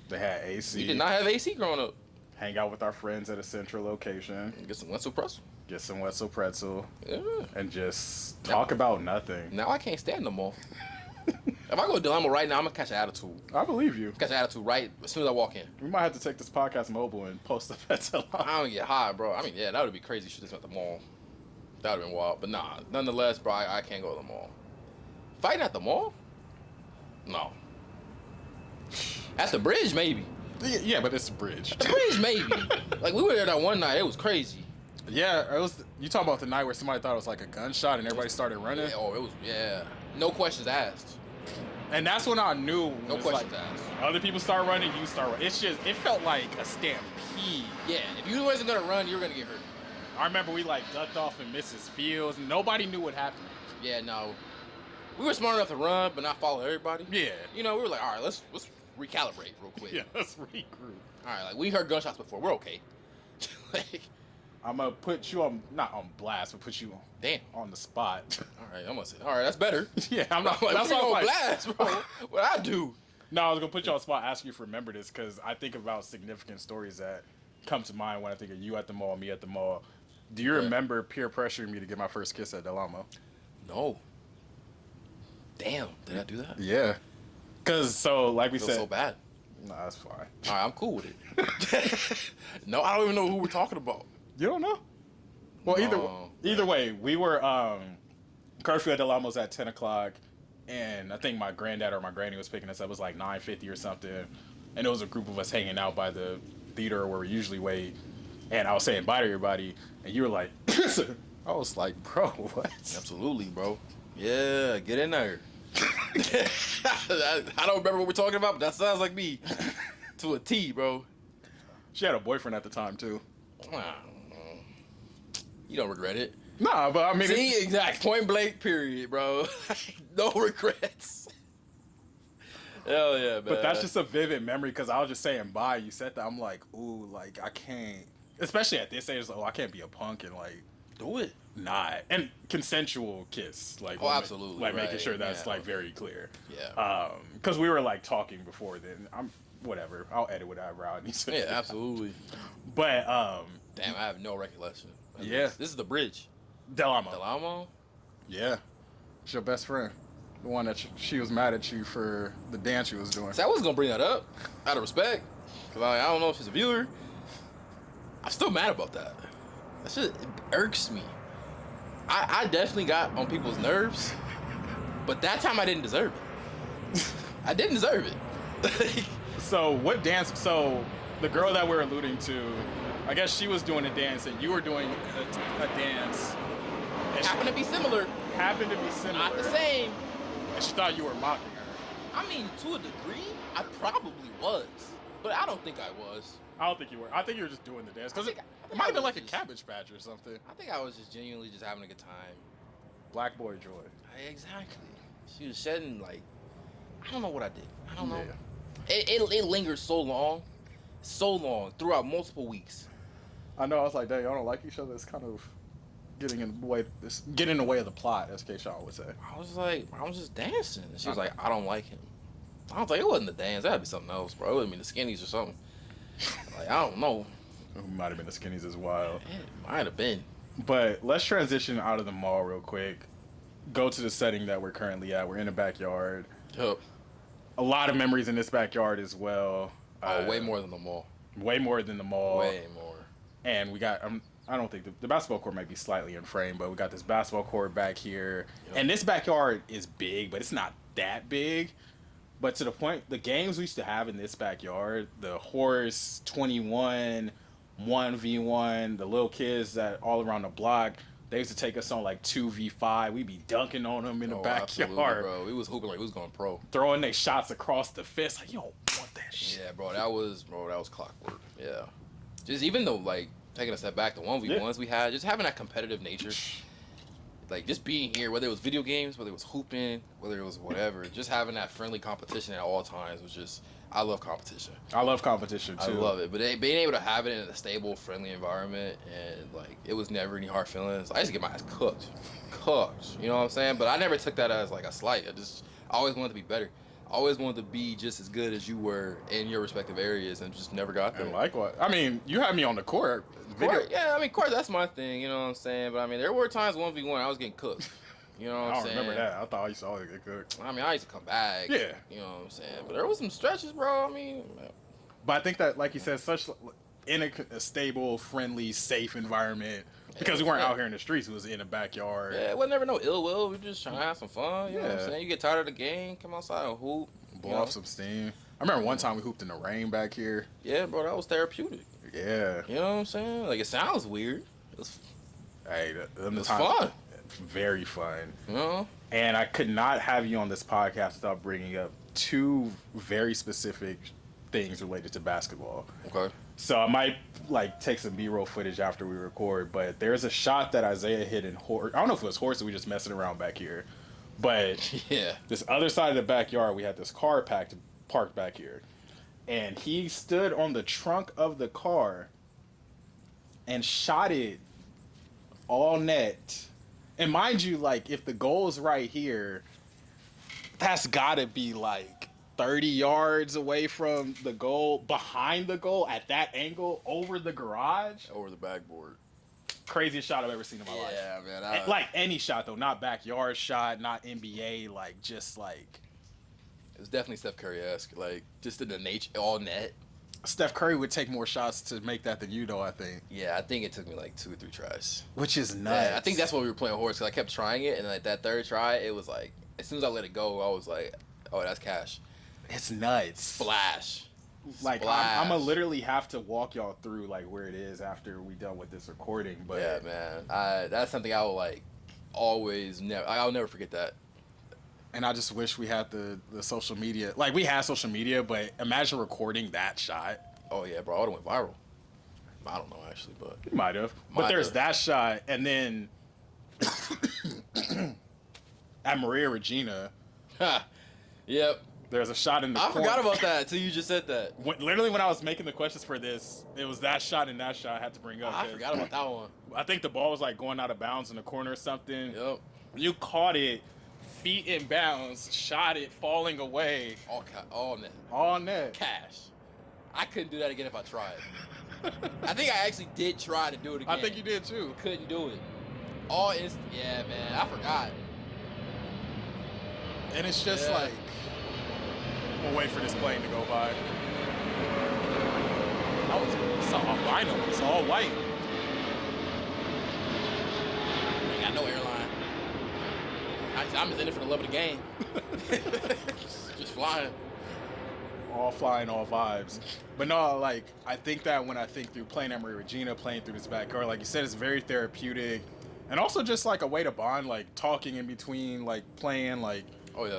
They had AC. We did not have AC growing up. Hang out with our friends at a central location. Get some Wetzel pretzel. Get some Wetzel pretzel. Yeah. And just talk about nothing. Now I can't stand no more. If I go to Del Amo right now, I'm going to catch an attitude. I believe you. Catch an attitude right as soon as I walk in. We might have to take this podcast mobile and post up at Del Amo. I don't get high, bro. I mean, yeah, that would be crazy. Should have went to the mall. That would have been wild. But nah, nonetheless, bro, I can't go to the mall. Fighting at the mall? No. At the bridge, maybe. Yeah, but it's a bridge. At the bridge, maybe. Like, we were there that one night. It was crazy. Yeah, it was. You talking about the night where somebody thought it was like a gunshot and everybody started running? Yeah, No questions asked. And that's when I knew. No questions asked. Other people start running, you start running. It felt like a stampede. Yeah, if you wasn't gonna run, you were gonna get hurt. I remember we like ducked off in Mrs. Fields. Nobody knew what happened. Yeah, no. We were smart enough to run, but not follow everybody. Yeah. You know, we were like, all right, let's recalibrate real quick. Yeah, let's regroup. All right, like we heard gunshots before. We're okay. Like, I'm gonna put you on, not on blast, but put you on the spot. All right, I'm gonna say, all right, that's better. Yeah, I'm not. Like, that's what what on I'm like. blast, bro. What I do? No, I was gonna put you on the spot, ask you to remember this, because I think about significant stories that come to mind when I think of you at the mall, me at the mall. Do you remember peer pressuring me to get my first kiss at Del Amo? No. Damn, did I do that? Yeah. Cause like we I feel said, so bad. Nah, that's fine. All right, I'm cool with it. No, I don't even know who we're talking about. You don't know? Well, either way, we were curfew at Del Amo was at 10 o'clock, and I think my granddad or my granny was picking us up. It was like 9:50 or something, and it was a group of us hanging out by the theater where we usually wait. And I was saying bye to everybody, and you were like, I was like, bro, what? Absolutely, bro. Yeah, get in there. I don't remember what we're talking about, but that sounds like me. To a T, bro. She had a boyfriend at the time, too. You don't regret it. Nah, but I mean... See, exact. Point blank, period, bro. No regrets. Hell yeah, man. But that's just a vivid memory, because I was just saying bye. You said that. I'm like, ooh, like, I can't... Especially at this age, it's like, I can't be a punk and, like... Do it. Not. And consensual kiss. Like, absolutely. Like, making sure that's, like, very clear. Yeah. Because we were, like, talking before then. Whatever. I'll edit whatever I need to. Yeah, absolutely. But, damn, I have no recollection. Yeah. This is the bridge. Del Amo. Del Amo? Yeah. It's your best friend. The one that she was mad at you for the dance you was doing. See, I wasn't going to bring that up out of respect. Because I don't know if she's a viewer. I'm still mad about that. That shit irks me. I definitely got on people's nerves, but that time I didn't deserve it. I didn't deserve it. So what dance? So the girl that we're alluding to, I guess she was doing a dance and you were doing a dance. Happened to be similar. Happened to be similar. Not the same. And she thought you were mocking her. I mean, to a degree, I probably was, but I don't think I was. I don't think you were. I think you were just doing the dance. Because it might have been like a Cabbage Patch or something. I think I was just genuinely just having a good time. Black boy joy. Exactly. She was shedding, like, I don't know what I did. I don't know. Yeah. It lingered so long, throughout multiple weeks. I know. I was like, dang, y'all don't like each other. It's kind of getting in the way. Getting in the way of the plot, as K-Shawn would say. I was just dancing. And she was like, I don't like him. I was like, it wasn't the dance. That had to be something else, bro. It would have been the skinnies or something. Like, I don't know. It might have been the skinnies as well. It might have been. But let's transition out of the mall real quick. Go to the setting that we're currently at. We're in the backyard. Yep. A lot of memories in this backyard as well. Way more than the mall. Way more than the mall. Way more. And we got, I don't think the basketball court might be slightly in frame, but we got this basketball court back here. Yep. And this backyard is big, but it's not that big. But to the point, the games we used to have in this backyard, the horse 21, 1v1, the little kids that all around the block, they used to take us on like 2v5. We'd be dunking on them in the Absolutely, backyard, bro. We was hooping like we was going pro. throwing their shots across the fist. Like, you don't want that shit. Yeah, bro, that was clockwork. Yeah. Just even though, like, taking a step back, the 1v1s we had, just having that competitive nature. Like, just being here, whether it was video games, whether it was hooping, whether it was whatever, just having that friendly competition at all times was just, I love competition. I love competition, too. I love it. But being able to have it in a stable, friendly environment, and, like, it was never any hard feelings. I used to get my ass cooked. You know what I'm saying? But I never took that as, like, a slight. I always wanted to be better. I always wanted to be just as good as you were in your respective areas, and just never got there. And likewise. I mean, you had me on the court. Court, yeah, I mean, court, that's my thing, you know what I'm saying? But, I mean, there were times 1v1 I was getting cooked. You know what I'm saying? I don't remember that. I thought I used to always get cooked. I mean, I used to come back. Yeah. You know what I'm saying? But there was some stretches, bro. I mean... But I think that, like you said, such in a stable, friendly, safe environment. Because we weren't out here in the streets. We was in the backyard. Yeah, it was never no ill will. We were just trying to have some fun. You know what I'm saying? You get tired of the game, come outside and hoop. Blow off some steam. I remember one time we hooped in the rain back here. Yeah, bro, that was therapeutic. Yeah. You know what I'm saying? Like, it sounds weird. It was fun. Very fun. You know? And I could not have you on this podcast without bringing up two very specific things related to basketball. Okay. So I might like take some B-roll footage after we record, but there's a shot that Isiah hit in horse. I don't know if it was horse or we just messing around back here, but yeah, this other side of the backyard, we had this car parked back here, and he stood on the trunk of the car and shot it all net. And mind you, like, if the goal is right here, that's gotta be like 30 yards away from the goal, behind the goal, at that angle, over the garage. Over the backboard. Craziest shot I've ever seen in my life. Yeah, man. Like any shot, though. Not backyard shot, not NBA, like, just like... It was definitely Steph Curry-esque. Like, just in the nature, all net. Steph Curry would take more shots to make that than you, though, I think. Yeah, I think it took me like 2 or 3 tries. Which is nuts. Yeah, I think that's why we were playing horse, because I kept trying it, and like that third try, it was like, as soon as I let it go, I was like, oh, that's cash. It's nuts. Splash. Like, I'm gonna literally have to walk y'all through, like, where it is after we done with this recording. But yeah, man. That's something I will, like, always never... I'll never forget that. And I just wish we had the social media. Like, we had social media, but imagine recording that shot. Oh, yeah, bro. It went viral. I don't know, actually, but... You might have. But there's that shot, and then... at Maria Regina... Yep. There's a shot in the corner. I forgot about that until you just said that. Literally, when I was making the questions for this, it was that shot and that shot I had to bring up. I forgot about that one. I think the ball was, like, going out of bounds in the corner or something. Yep. You caught it, feet in bounds, shot it, falling away. All net. All net. Cash. I couldn't do that again if I tried. I think I actually did try to do it again. I think you did, too. Couldn't do it. Yeah, man. I forgot. And it's just like... We'll wait for this plane to go by. It's all albino. It's all white. Ain't got no airline. I'm just in it for the love of the game. Just flying. All flying, all vibes. But no, like, I think that when I think through playing at Maria Regina, playing through this backyard, like you said, it's very therapeutic. And also just like a way to bond, like talking in between, like playing, like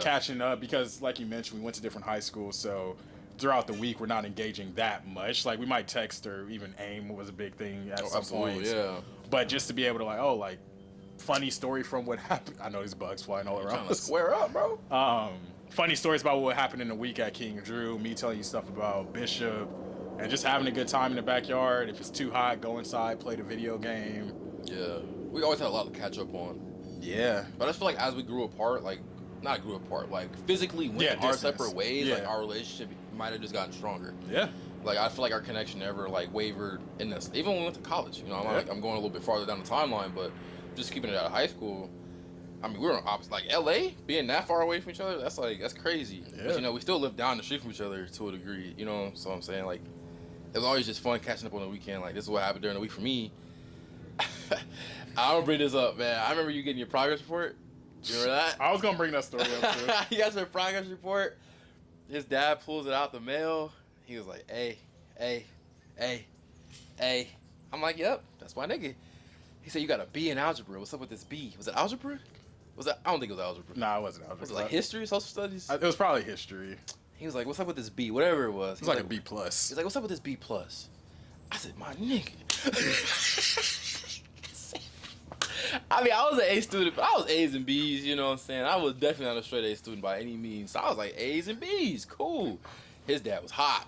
catching up. Because like you mentioned, we went to different high schools, so throughout the week we're not engaging that much. Like we might text or even aim was a big thing at some point. Yeah. But just to be able to like, funny story from what happened. I know these bugs flying all around us. Square up, bro. Funny stories about what happened in the week at King Drew, me telling you stuff about Bishop, and just having a good time in the backyard. If it's too hot, go inside, play the video game. Yeah. We always had a lot to catch up on. Yeah. But I just feel like as we grew apart, like, not grew apart, like physically went our separate ways, like our relationship might have just gotten stronger. Yeah. Like I feel like our connection never like wavered in this. Even when we went to college, you know, I'm going a little bit farther down the timeline, but just keeping it out of high school. I mean, we were on opposite, like LA, being that far away from each other. That's crazy. Yeah. But, you know, we still live down the street from each other to a degree. You know, so I'm saying like, it was always just fun catching up on the weekend. Like this is what happened during the week for me. I don't bring this up, man. I remember you getting your progress report. You remember that? I was gonna bring that story up too. You got your progress report, His dad pulls it out the mail. He was like, hey, hey, hey, hey. I'm like, yep, that's my nigga. He said, you got a B in algebra. What's up with this B? Was it algebra? Was that? I don't think it was algebra. Nah, it wasn't algebra. Was it like history, social studies? It was probably history. He was like, what's up with this B? Whatever it was. It was like a B plus. He's like, what's up with this B plus? I said, my nigga. I mean, I was an A student, but I was A's and B's, you know what I'm saying? I was definitely not a straight A student by any means. So I was like, A's and B's, cool. His dad was hot.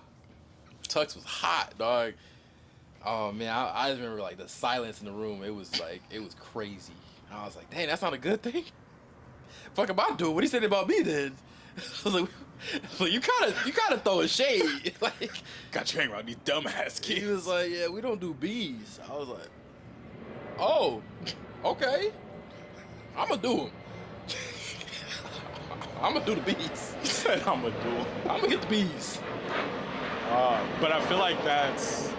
Tux was hot, dog. Oh, man, I just remember, like, the silence in the room. It was, like, it was crazy. I was like, dang, that's not a good thing? Fuck am I doing? What he said about me, then? I was like, well, you kind of throwing shade. Like, got you hanging around these dumbass kids. He was like, yeah, we don't do B's. I was like, oh, okay. I'm going to do them. I'm going to do the B's. He said I'm going to do them. I'm going to get the B's. But I feel like that's...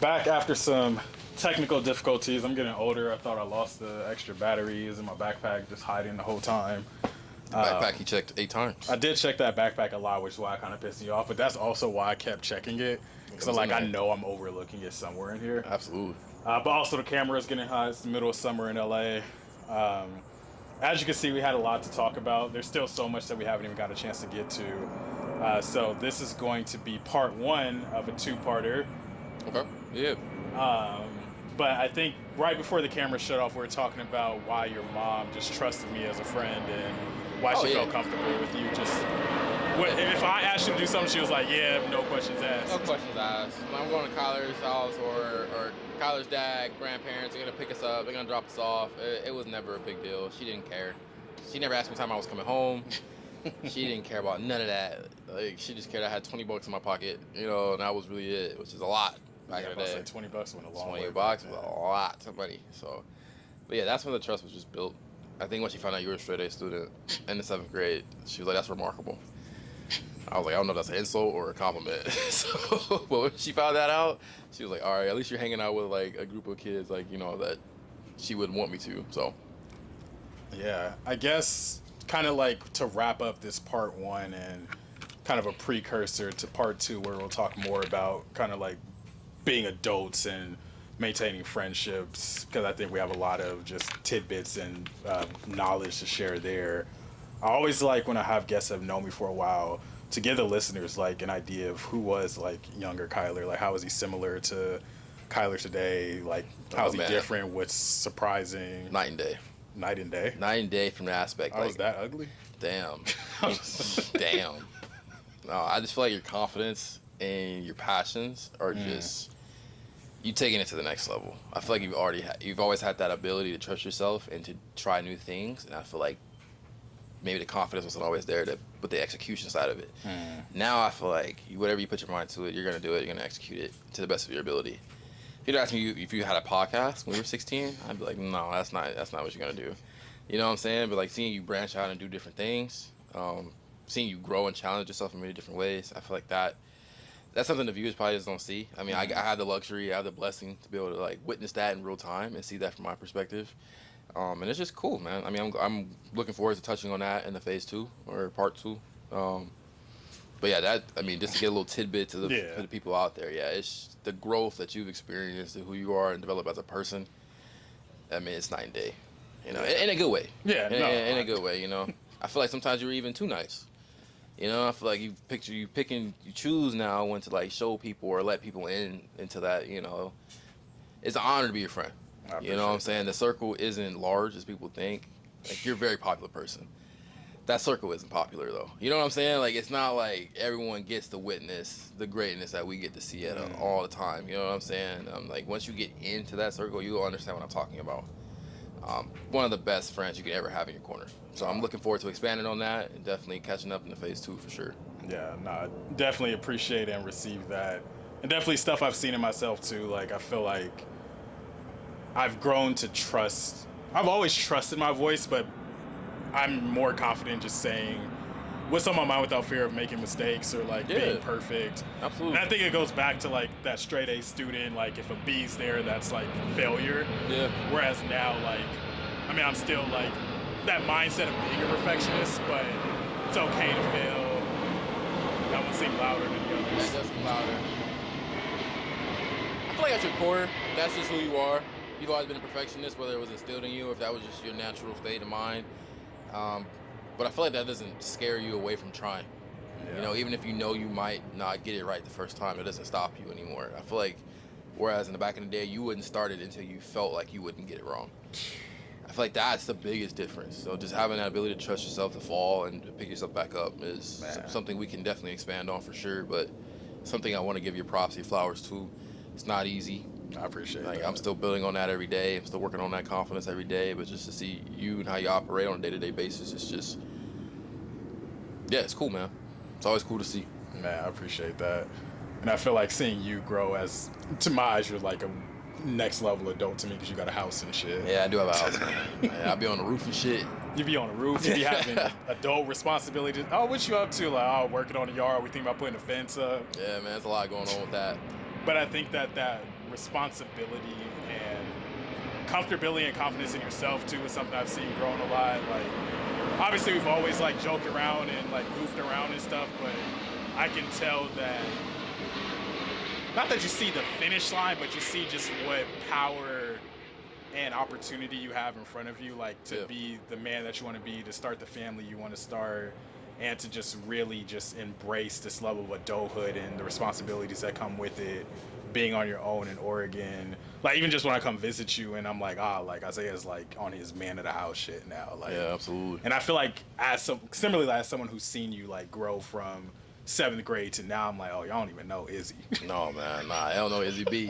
Back after some technical difficulties. I'm getting older. I thought I lost the extra batteries in my backpack, just hiding the whole time. Backpack he checked 8 times. I did check that backpack a lot, which is why it kind of pissed me off. But that's also why I kept checking it. Because I know I'm overlooking it somewhere in here. Absolutely. But also the camera is getting hot. It's the middle of summer in LA. As you can see, we had a lot to talk about. There's still so much that we haven't even got a chance to get to. So this is going to be part 1 of a 2-parter. Okay. Yeah. But I think right before the camera shut off, we were talking about why your mom just trusted me as a friend and why she felt comfortable with you. Just if I asked you to do something, she was like, "Yeah, no questions asked." No questions asked. When I'm going to Kyler's house or Kyler's dad, grandparents are gonna pick us up. They're gonna drop us off. It was never a big deal. She didn't care. She never asked me time I was coming home. She didn't care about none of that. Like, she just cared I had $20 in my pocket, you know, and that was really it, which is a lot. Back in the day, $20 went a long way. $20 was a lot of money. So, but yeah, that's when the trust was just built. I think when she found out you were a straight A student in the 7th grade, she was like, "That's remarkable." I was like, I don't know if that's an insult or a compliment. So, but when she found that out, she was like, "All right, at least you're hanging out with like a group of kids, like, you know, that she would want me to." So, yeah, I guess kind of like to wrap up this part 1 and kind of a precursor to part 2, where we'll talk more about kind of like being adults and maintaining friendships, because I think we have a lot of just tidbits and knowledge to share there. I always like when I have guests that have known me for a while to give the listeners like an idea of who was like younger Kyler, like how is he similar to Kyler today, like how is he different, what's surprising. night and day. Night and day? Night and day from the aspect. I was that ugly? Damn. Damn. No, I just feel like your confidence and your passions are just, you taking it to the next level. I feel like you've always had that ability to trust yourself and to try new things, and I feel like maybe the confidence wasn't always there with the execution side of it. Now I feel like whatever you put your mind to it, you're gonna do it. You're gonna execute it to the best of your ability. If you'd ask me if you had a podcast when you were 16, I'd be like, no, that's not what you're gonna do. You know what I'm saying? But like seeing you branch out and do different things, seeing you grow and challenge yourself in many different ways, I feel like that's something the viewers probably just don't see. I mean, I have the luxury, I have the blessing to be able to like witness that in real time and see that from my perspective. And it's just cool, man. I mean, I'm looking forward to touching on that in the phase 2 or part 2. But yeah, just to get a little tidbit to the people out there. Yeah, it's the growth that you've experienced and who you are and develop as a person. I mean, it's night and day, you know, in a good way. Yeah, in a good way, you know. I feel like sometimes you're even too nice. You know, I feel like you choose now when to like show people or let people into that, you know. It's an honor to be your friend. You know what I'm saying? The circle isn't large as people think. Like, you're a very popular person. That circle isn't popular though. You know what I'm saying? Like, it's not like everyone gets to witness the greatness that we get to see all the time. You know what I'm saying? Like, once you get into that circle, you'll understand what I'm talking about. One of the best friends you can ever have in your corner. So I'm looking forward to expanding on that and definitely catching up in the phase 2 for sure. Yeah, no, I definitely appreciate and receive that. And definitely stuff I've seen in myself too. Like, I feel like I've grown to trust. I've always trusted my voice, but I'm more confident just saying what's on my mind without fear of making mistakes or like being perfect. Absolutely. And I think it goes back to like that straight A student, like if a B's there, that's like failure. Yeah. Whereas now, like, I mean, I'm still like, that mindset of being a perfectionist, but it's okay to fail. That one seemed louder than the others. That does seem louder. I feel like at your core, that's just who you are. You've always been a perfectionist, whether it was instilled in you or if that was just your natural state of mind. But I feel like that doesn't scare you away from trying. Yeah. You know, even if you know you might not get it right the first time, it doesn't stop you anymore. I feel like, whereas in the back in the day, you wouldn't start it until you felt like you wouldn't get it wrong. I feel like that's the biggest difference. So just having that ability to trust yourself to fall and to pick yourself back up is something we can definitely expand on for sure. But something I want to give your props, your flowers to. It's not easy. I appreciate that. I'm still building on that every day. I'm still working on that confidence every day. But just to see you and how you operate on a day-to-day basis, it's just, yeah, it's cool, man. It's always cool to see. Man, I appreciate that. And I feel like seeing you grow as, to my eyes, you're like a next level adult to me because you got a house and shit. Yeah, I do have a house, man. Yeah, I be on the roof and shit. You be on the roof, you be having adult responsibilities. Oh, what you up to? Like, oh, working on the yard. We think about putting a fence up. Yeah, man, there's a lot going on with that. But I think that responsibility and comfortability and confidence in yourself too is something I've seen growing a lot. Like, obviously we've always like joked around and like goofed around and stuff, but I can tell that, not that you see the finish line, but you see just what power and opportunity you have in front of you, like to be the man that you want to be, to start the family you want to start, and to just really just embrace this level of adulthood and the responsibilities that come with it, being on your own in Oregon. Like, even just when I come visit you and I'm like, like Isaiah's like on his man of the house shit now. Like, yeah, absolutely. And I feel like similarly as someone who's seen you like grow from 7th grade to now, I'm like, oh, y'all don't even know Izzy. No, man, I don't know Izzy Bee.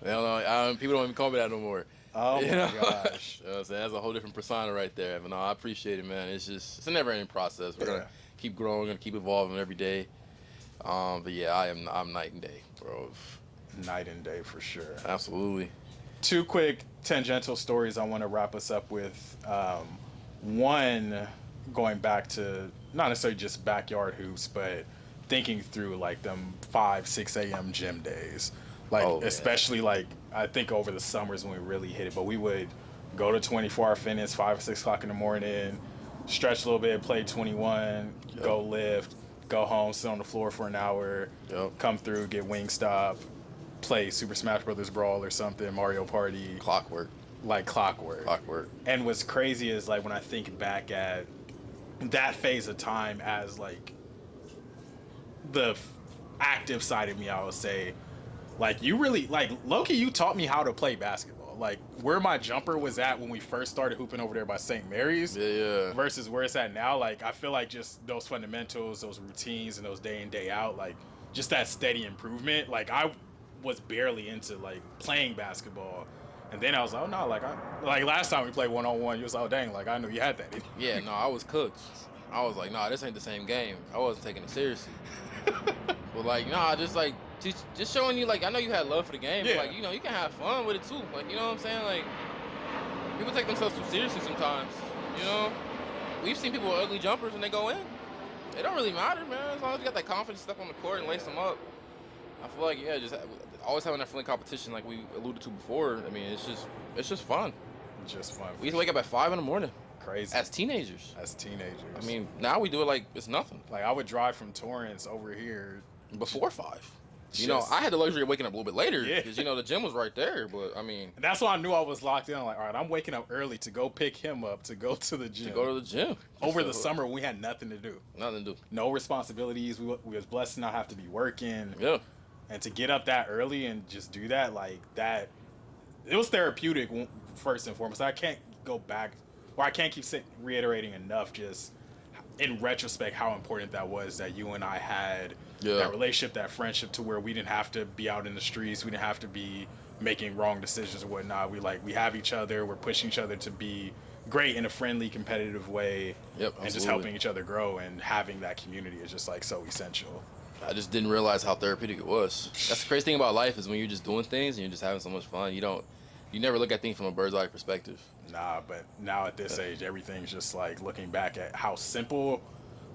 They don't know. People don't even call me that no more. Oh my gosh. You know what I'm saying? That's a whole different persona right there. But no, I appreciate it, man. It's a never-ending process. We're gonna keep growing, gonna keep evolving every day. But yeah, I'm night and day, bro. Night and day for sure. Absolutely. 2 quick tangential stories I want to wrap us up with. One, going back to not necessarily just backyard hoops, but thinking through like them 5-6 a.m. gym days. Like, especially like, I think over the summers when we really hit it, but we would go to 24-hour fitness 5 or 6 o'clock in the morning, stretch a little bit, play 21, go lift, go home, sit on the floor for an hour, come through, get Wingstop, play Super Smash Brothers Brawl or something, Mario Party. Clockwork. Like clockwork. Clockwork. And what's crazy is like when I think back at that phase of time as like the active side of me, I would say, like, you really, like, low-key, you taught me how to play basketball. Like, where my jumper was at when we first started hooping over there by St. Mary's versus where it's at now, like, I feel like just those fundamentals, those routines, and those day in, day out, like, just that steady improvement. Like, I was barely into, like, playing basketball. And then I was like, oh, no, like, last time we played one-on-one, you was like, oh, dang, like, I knew you had that. Yeah, no, I was cooked. I was like, nah, this ain't the same game. I wasn't taking it seriously. But, like, nah, just, like, just showing you, like, I know you had love for the game, but, like, you know, you can have fun with it, too. Like, you know what I'm saying? Like, people take themselves too seriously sometimes, you know? We've seen people with ugly jumpers when they go in. It don't really matter, man, as long as you got that confidence stuff on the court and lace them up. I feel like, yeah, just always having that friendly competition like we alluded to before. I mean, it's just fun. Just fun. We used to wake up at 5 in the morning. Crazy. As teenagers. I mean, now we do it like it's nothing. Like, I would drive from Torrance over here. Before 5. You know, I had the luxury of waking up a little bit later because, you know, the gym was right there. But, I mean. That's why I knew I was locked in. I'm like, all right, I'm waking up early to go pick him up, to go to the gym. Over the summer, we had nothing to do. Nothing to do. No responsibilities. We was blessed to not have to be working. Yeah. And to get up that early and just do that, like, that, it was therapeutic, first and foremost. I can't go back, or I can't keep reiterating enough just in retrospect how important that was, that you and I had that relationship, that friendship, to where we didn't have to be out in the streets. We didn't have to be making wrong decisions or whatnot. We have each other. We're pushing each other to be great in a friendly, competitive way. And just helping each other grow, and having that community is just like so essential. I just didn't realize how therapeutic it was. That's the crazy thing about life, is when you're just doing things and you're just having so much fun, you never look at things from a bird's eye perspective. Nah, but now at this age, everything's just like looking back at how simple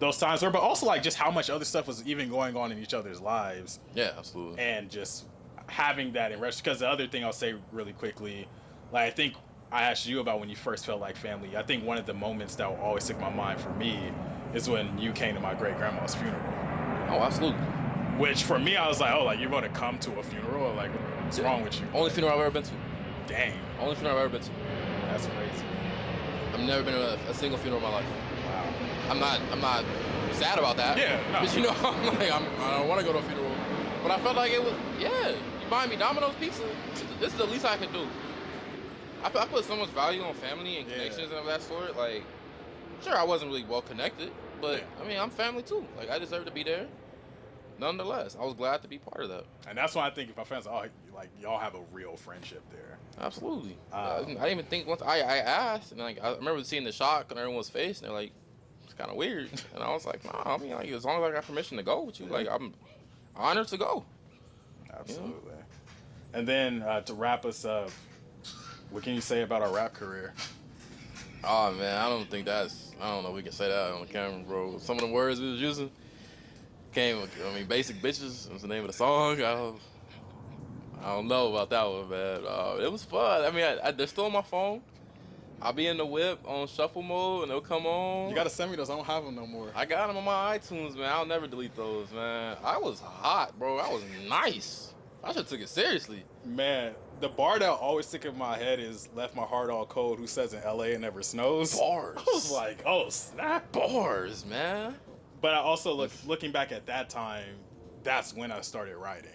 those times were, but also like just how much other stuff was even going on in each other's lives. Yeah, absolutely. And just having that in retrospect. Because the other thing I'll say really quickly, like, I think I asked you about when you first felt like family. I think one of the moments that will always stick in my mind for me is when you came to my great grandma's funeral. Oh, absolutely. Which for me, I was like, oh, like you're going to come to a funeral? Like, what's wrong with you? Only funeral I've ever been to. Dang, Only funeral I've ever been to. that's crazy. I've never been to a single funeral in my life. Wow. I'm not sad about that. Yeah, no. Because, you know, I don't want to go to a funeral. But I felt like it was, yeah, you buying me Domino's pizza? This is the least I could do. I put so much value on family and connections and of that sort. Like, sure, I wasn't really well connected, but I mean, I'm family too. Like, I deserve to be there. Nonetheless, I was glad to be part of that. And that's why I think if my fans, oh, like y'all have a real friendship there. Absolutely. I didn't even think once I asked, and like I remember seeing the shock on everyone's face, and they're like, "It's kind of weird," and I was like, "Nah, I mean, like as long as I got permission to go with you, like I'm honored to go." Absolutely. You know? And then to wrap us up, what can you say about our rap career? Oh man, I don't know if we can say that on the camera, bro. Some of the words we was using basic bitches was the name of the song. I don't know about that one, man. It was fun. I mean, they're still on my phone. I'll be in the whip on shuffle mode, and they'll come on. You gotta send me those. I don't have them no more. I got them on my iTunes, man. I'll never delete those, man. I was hot, bro. I was nice. I should have took it seriously. Man, the bar that always stick in my head is "Left my heart all cold." Who says in LA it never snows? Bars. I was like, oh snap. Bars, man. But I also looking back at that time, that's when I started writing.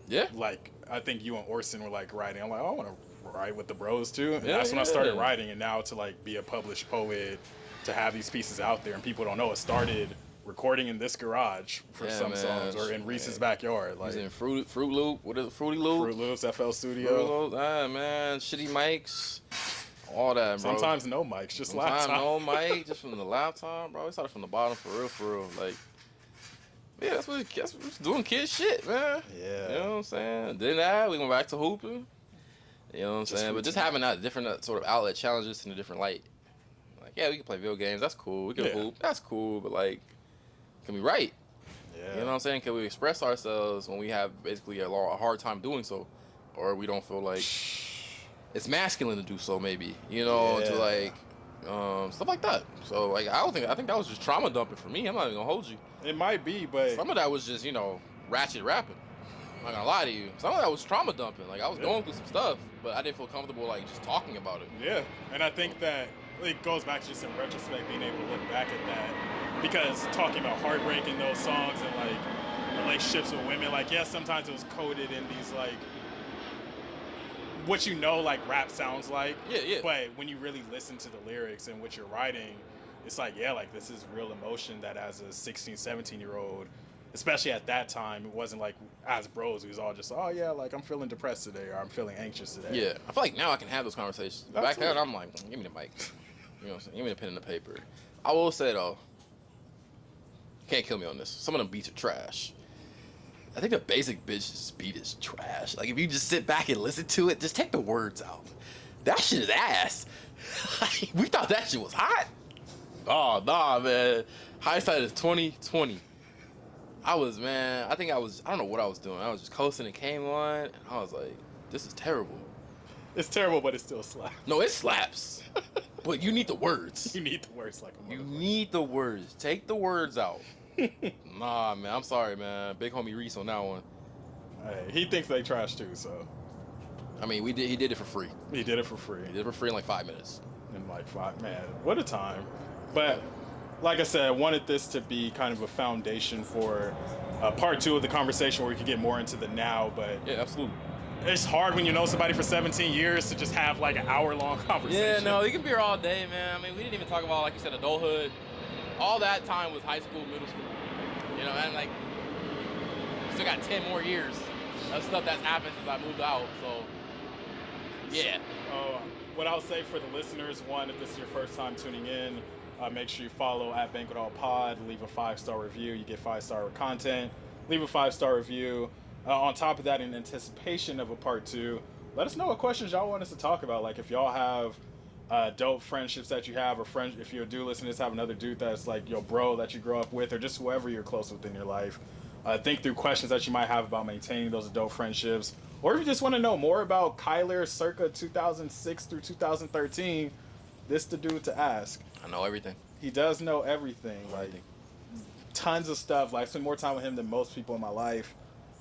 Yeah. Like I think you and Orson were like writing. I'm like, oh, I want to write with the bros too. And Yeah, that's when I started writing. And now to like be a published poet, to have these pieces out there, and people don't know it started recording in this garage for some songs, or in Reese's backyard. Like in Fruit Loop. What is it? Fruity Loop? Fruit Loops, FL Studio. Fruit Loop. Ah, man, shitty mics. All that, bro. Sometimes no mics, just Sometimes laptop. no mic, just from the laptop, bro. We started from the bottom for real. Like, yeah, that's what doing kid shit, man. Yeah. You know what I'm saying? Then that, we went back to hooping. You know what I'm saying? But just having that different sort of outlet challenges in a different light. Like, yeah, we can play video games. That's cool. We can hoop. That's cool. But, like, can we write? Yeah. You know what I'm saying? Can we express ourselves when we have basically a hard time doing so? Or we don't feel like it's masculine to do so, maybe, you know, to like stuff like that. So like I think that was just trauma dumping for me. I'm not even gonna hold you. It might be, but Some of that was just, you know, ratchet rapping. I'm not gonna lie to you. Some of that was trauma dumping. Like I was going through some stuff, but I didn't feel comfortable like just talking about it. yeah. And I think that it goes back to just in retrospect being able to look back at that, because talking about heartbreak in those songs and like relationships with women, like yes, sometimes it was coded in these like what you know like rap sounds like. Yeah. But when you really listen to the lyrics and what you're writing, it's like, yeah, like this is real emotion that as a 16, 17-year-old, especially at that time, it wasn't like as bros, it was all just, oh yeah, like I'm feeling depressed today or I'm feeling anxious today. Yeah. I feel like now I can have those conversations. Back then I'm like, give me the mic. You know what I'm saying? Give me the pen and the paper. I will say though, you can't kill me on this. Some of them beats are trash. I think the basic bitch's beat is trash. Like if you just sit back and listen to it, just take the words out. That shit is ass. We thought that shit was hot. Oh nah, man. Hindsight is 2020. I don't know what I was doing. I was just coasting and came on, and I was like, this is terrible. It's terrible, but it still slaps. No, it slaps. But you need the words. You need the words like a You motherfucker. need the words. Take the words out. Nah, man. I'm sorry, man. Big homie Reese on that one. Hey, he thinks they trash too, so I mean, he did it for free. he did it for free. He did it for free in like 5 minutes. In like 5, man, what a time. But like I said, I wanted this to be kind of a foundation for part 2 of the conversation where we could get more into the now, but Yeah, absolutely. it's hard when you know somebody for 17 years to just have like an hour-long conversation. Yeah, no, you can be here all day, man. I mean, we didn't even talk about, like you said, adulthood. All that time was high school, middle school. You know, and like, still got 10 more years of stuff that's happened since I moved out, so, yeah. What I'll say for the listeners, one, if this is your first time tuning in, make sure you follow at Banquet Hall Pod, leave a 5-star review. You get 5-star content. Leave a 5-star review. On top of that, in anticipation of a part 2, let us know what questions y'all want us to talk about. Like if y'all have dope friendships that you have, or friends, if you do listen to this, have another dude that's like your bro that you grow up with, or just whoever you're close with in your life. Think through questions that you might have about maintaining those adult friendships, Or if you just want to know more about Kyler circa 2006 through 2013, this the dude to ask. I know everything. He does know everything. Like, Everything. tons of stuff. Like, I spend more time with him than most people in my life.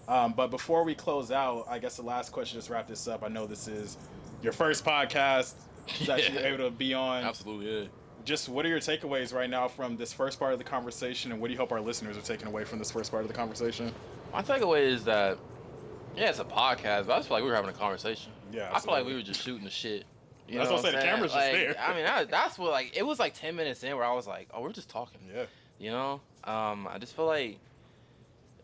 But before we close out, I guess the last question, just wrap this up. I know this is your first podcast that you're able to be on. Absolutely, yeah. Just what are your takeaways right now from this first part of the conversation, and what do you hope our listeners are taking away from this first part of the conversation? My takeaway is that, yeah, it's a podcast, but I just feel like we were having a conversation. Yeah, I feel like we were just shooting the shit. You That's know what I'm saying. The camera's just like, there. I mean, that's what, like, it was like 10 minutes in where I was like, oh, we're just talking. Yeah. You know? I just feel like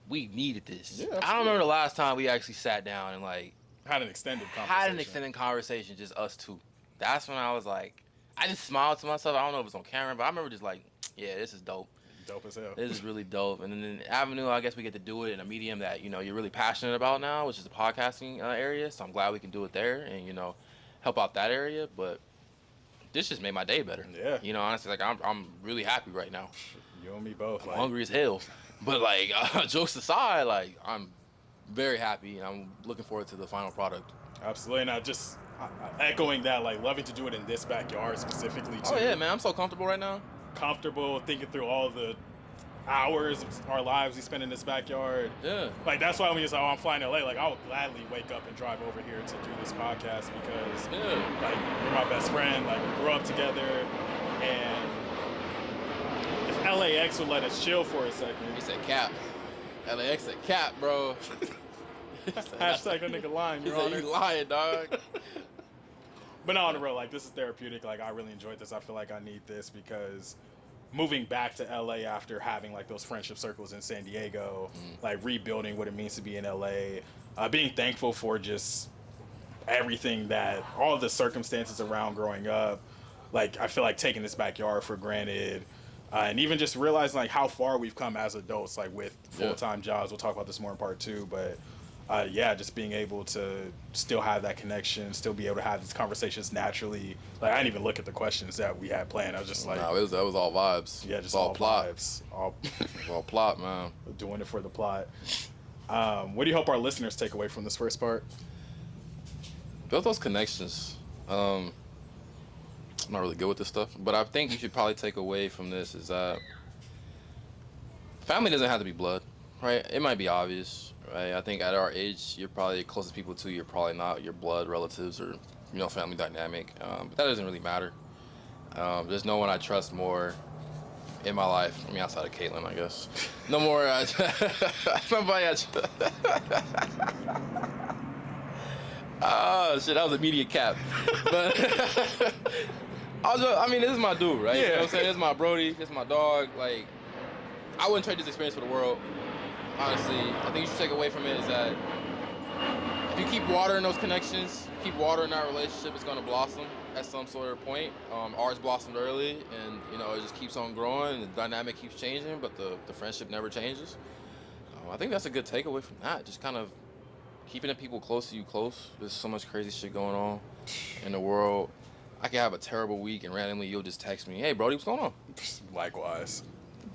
we needed this. Yeah, I don't absolutely. remember the last time we actually sat down and, like, Had an extended conversation. just us two. That's when I was like, I just smiled to myself. I don't know if it's on camera, but I remember just like, yeah, this is dope. Dope as hell. This is really dope. And then the avenue, I guess we get to do it in a medium that, you know, you're really passionate about now, which is the podcasting area. So I'm glad we can do it there and, you know, help out that area. But this just made my day better. Yeah. You know, honestly, like, I'm really happy right now. You and me both. I'm hungry as hell. But, like, jokes aside, like, I'm very happy and I'm looking forward to the final product. Absolutely. And I just echoing that, like, loving to do it in this backyard specifically, too. Oh, yeah, man. I'm so comfortable right now. Comfortable, thinking through all the hours of our lives we spend in this backyard. Yeah. Like, that's why when you say, oh, I'm flying to LA, like, I would gladly wake up and drive over here to do this podcast because, like, you're my best friend. Like, we grew up together. And if LAX would let us chill for a second. He said cap. LAX said cap, bro. Hashtag that nigga lying, He Your said Honor. you lying, dog. But no, on the real, like, this is therapeutic. Like, I really enjoyed this. I feel like I need this because moving back to LA after having, like, those friendship circles in San Diego, like, rebuilding what it means to be in LA, being thankful for just everything that, all the circumstances around growing up. Like, I feel like taking this backyard for granted. And even just realizing, like, how far we've come as adults, like, with full-time jobs. We'll talk about this more in part 2, but yeah, just being able to still have that connection, still be able to have these conversations naturally. Like, I didn't even look at the questions that we had planned. I was just like, Nah, that was all vibes. yeah, just all plot. vibes. All All plot, man. doing it for the plot. What do you hope our listeners take away from this first part? Build those connections. I'm not really good with this stuff, but I think you should probably take away from this is that family doesn't have to be blood, right? It might be obvious, right? I think at our age, you're probably the closest people to, you're probably not your blood relatives or, you know, family dynamic. But that doesn't really matter. There's no one I trust more in my life. I mean, outside of Caitlin, I guess. No more. Somebody I trust. Oh, shit, that was immediate cap. But I mean, this is my dude, right? Yeah. You know what I'm saying? This is my brody. This is my dog. Like, I wouldn't trade this experience for the world. Honestly, I think you should take away from it is that if you keep watering those connections, keep watering that relationship, it's going to blossom at some sort of point. Ours blossomed early, and, you know, it just keeps on growing, and the dynamic keeps changing, but the friendship never changes. I think that's a good takeaway from that. Just kind of keeping the people close to you close. There's so much crazy shit going on in the world. I can have a terrible week, and randomly you'll just text me, hey, Brody, what's going on? Likewise.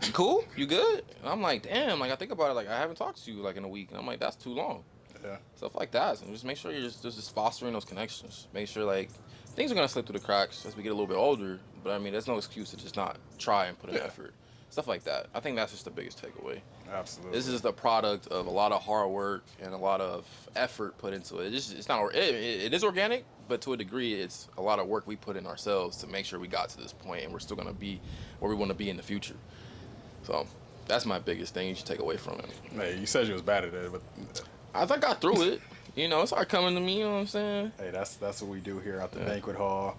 You cool? You good? And I'm like, damn, like, I think about it, like, I haven't talked to you, like, in a week. And I'm like, that's too long. Yeah. Stuff like that. So just make sure you're just fostering those connections. Make sure, like, things are going to slip through the cracks as we get a little bit older. But, I mean, there's no excuse to just not try and put in effort. Stuff like that. I think that's just the biggest takeaway. Absolutely. This is the product of a lot of hard work and a lot of effort put into it. It's not. It is organic, but to a degree, it's a lot of work we put in ourselves to make sure we got to this point, and we're still gonna be where we want to be in the future. So that's my biggest thing you should take away from it. Hey, you said you was bad at it, but As I got through it, you know, it started coming to me. You know what I'm saying? hey, that's what we do here at the Banquet Hall.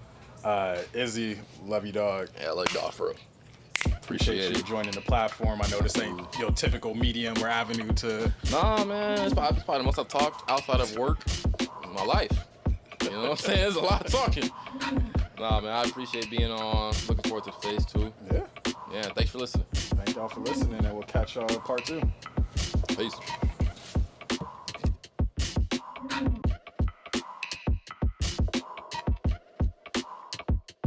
Izzy, love you, dog. Yeah, I like dog for real. Appreciate you joining the platform. I know this ain't your typical medium or avenue to. Nah, man, it's probably the most I've talked outside of work in my life. You know what I'm saying? There's a lot of talking. Nah, man, I appreciate being on. Looking forward to phase 2. Yeah. Yeah, thanks for listening. Thank y'all for listening, and we'll catch y'all in part 2. Peace.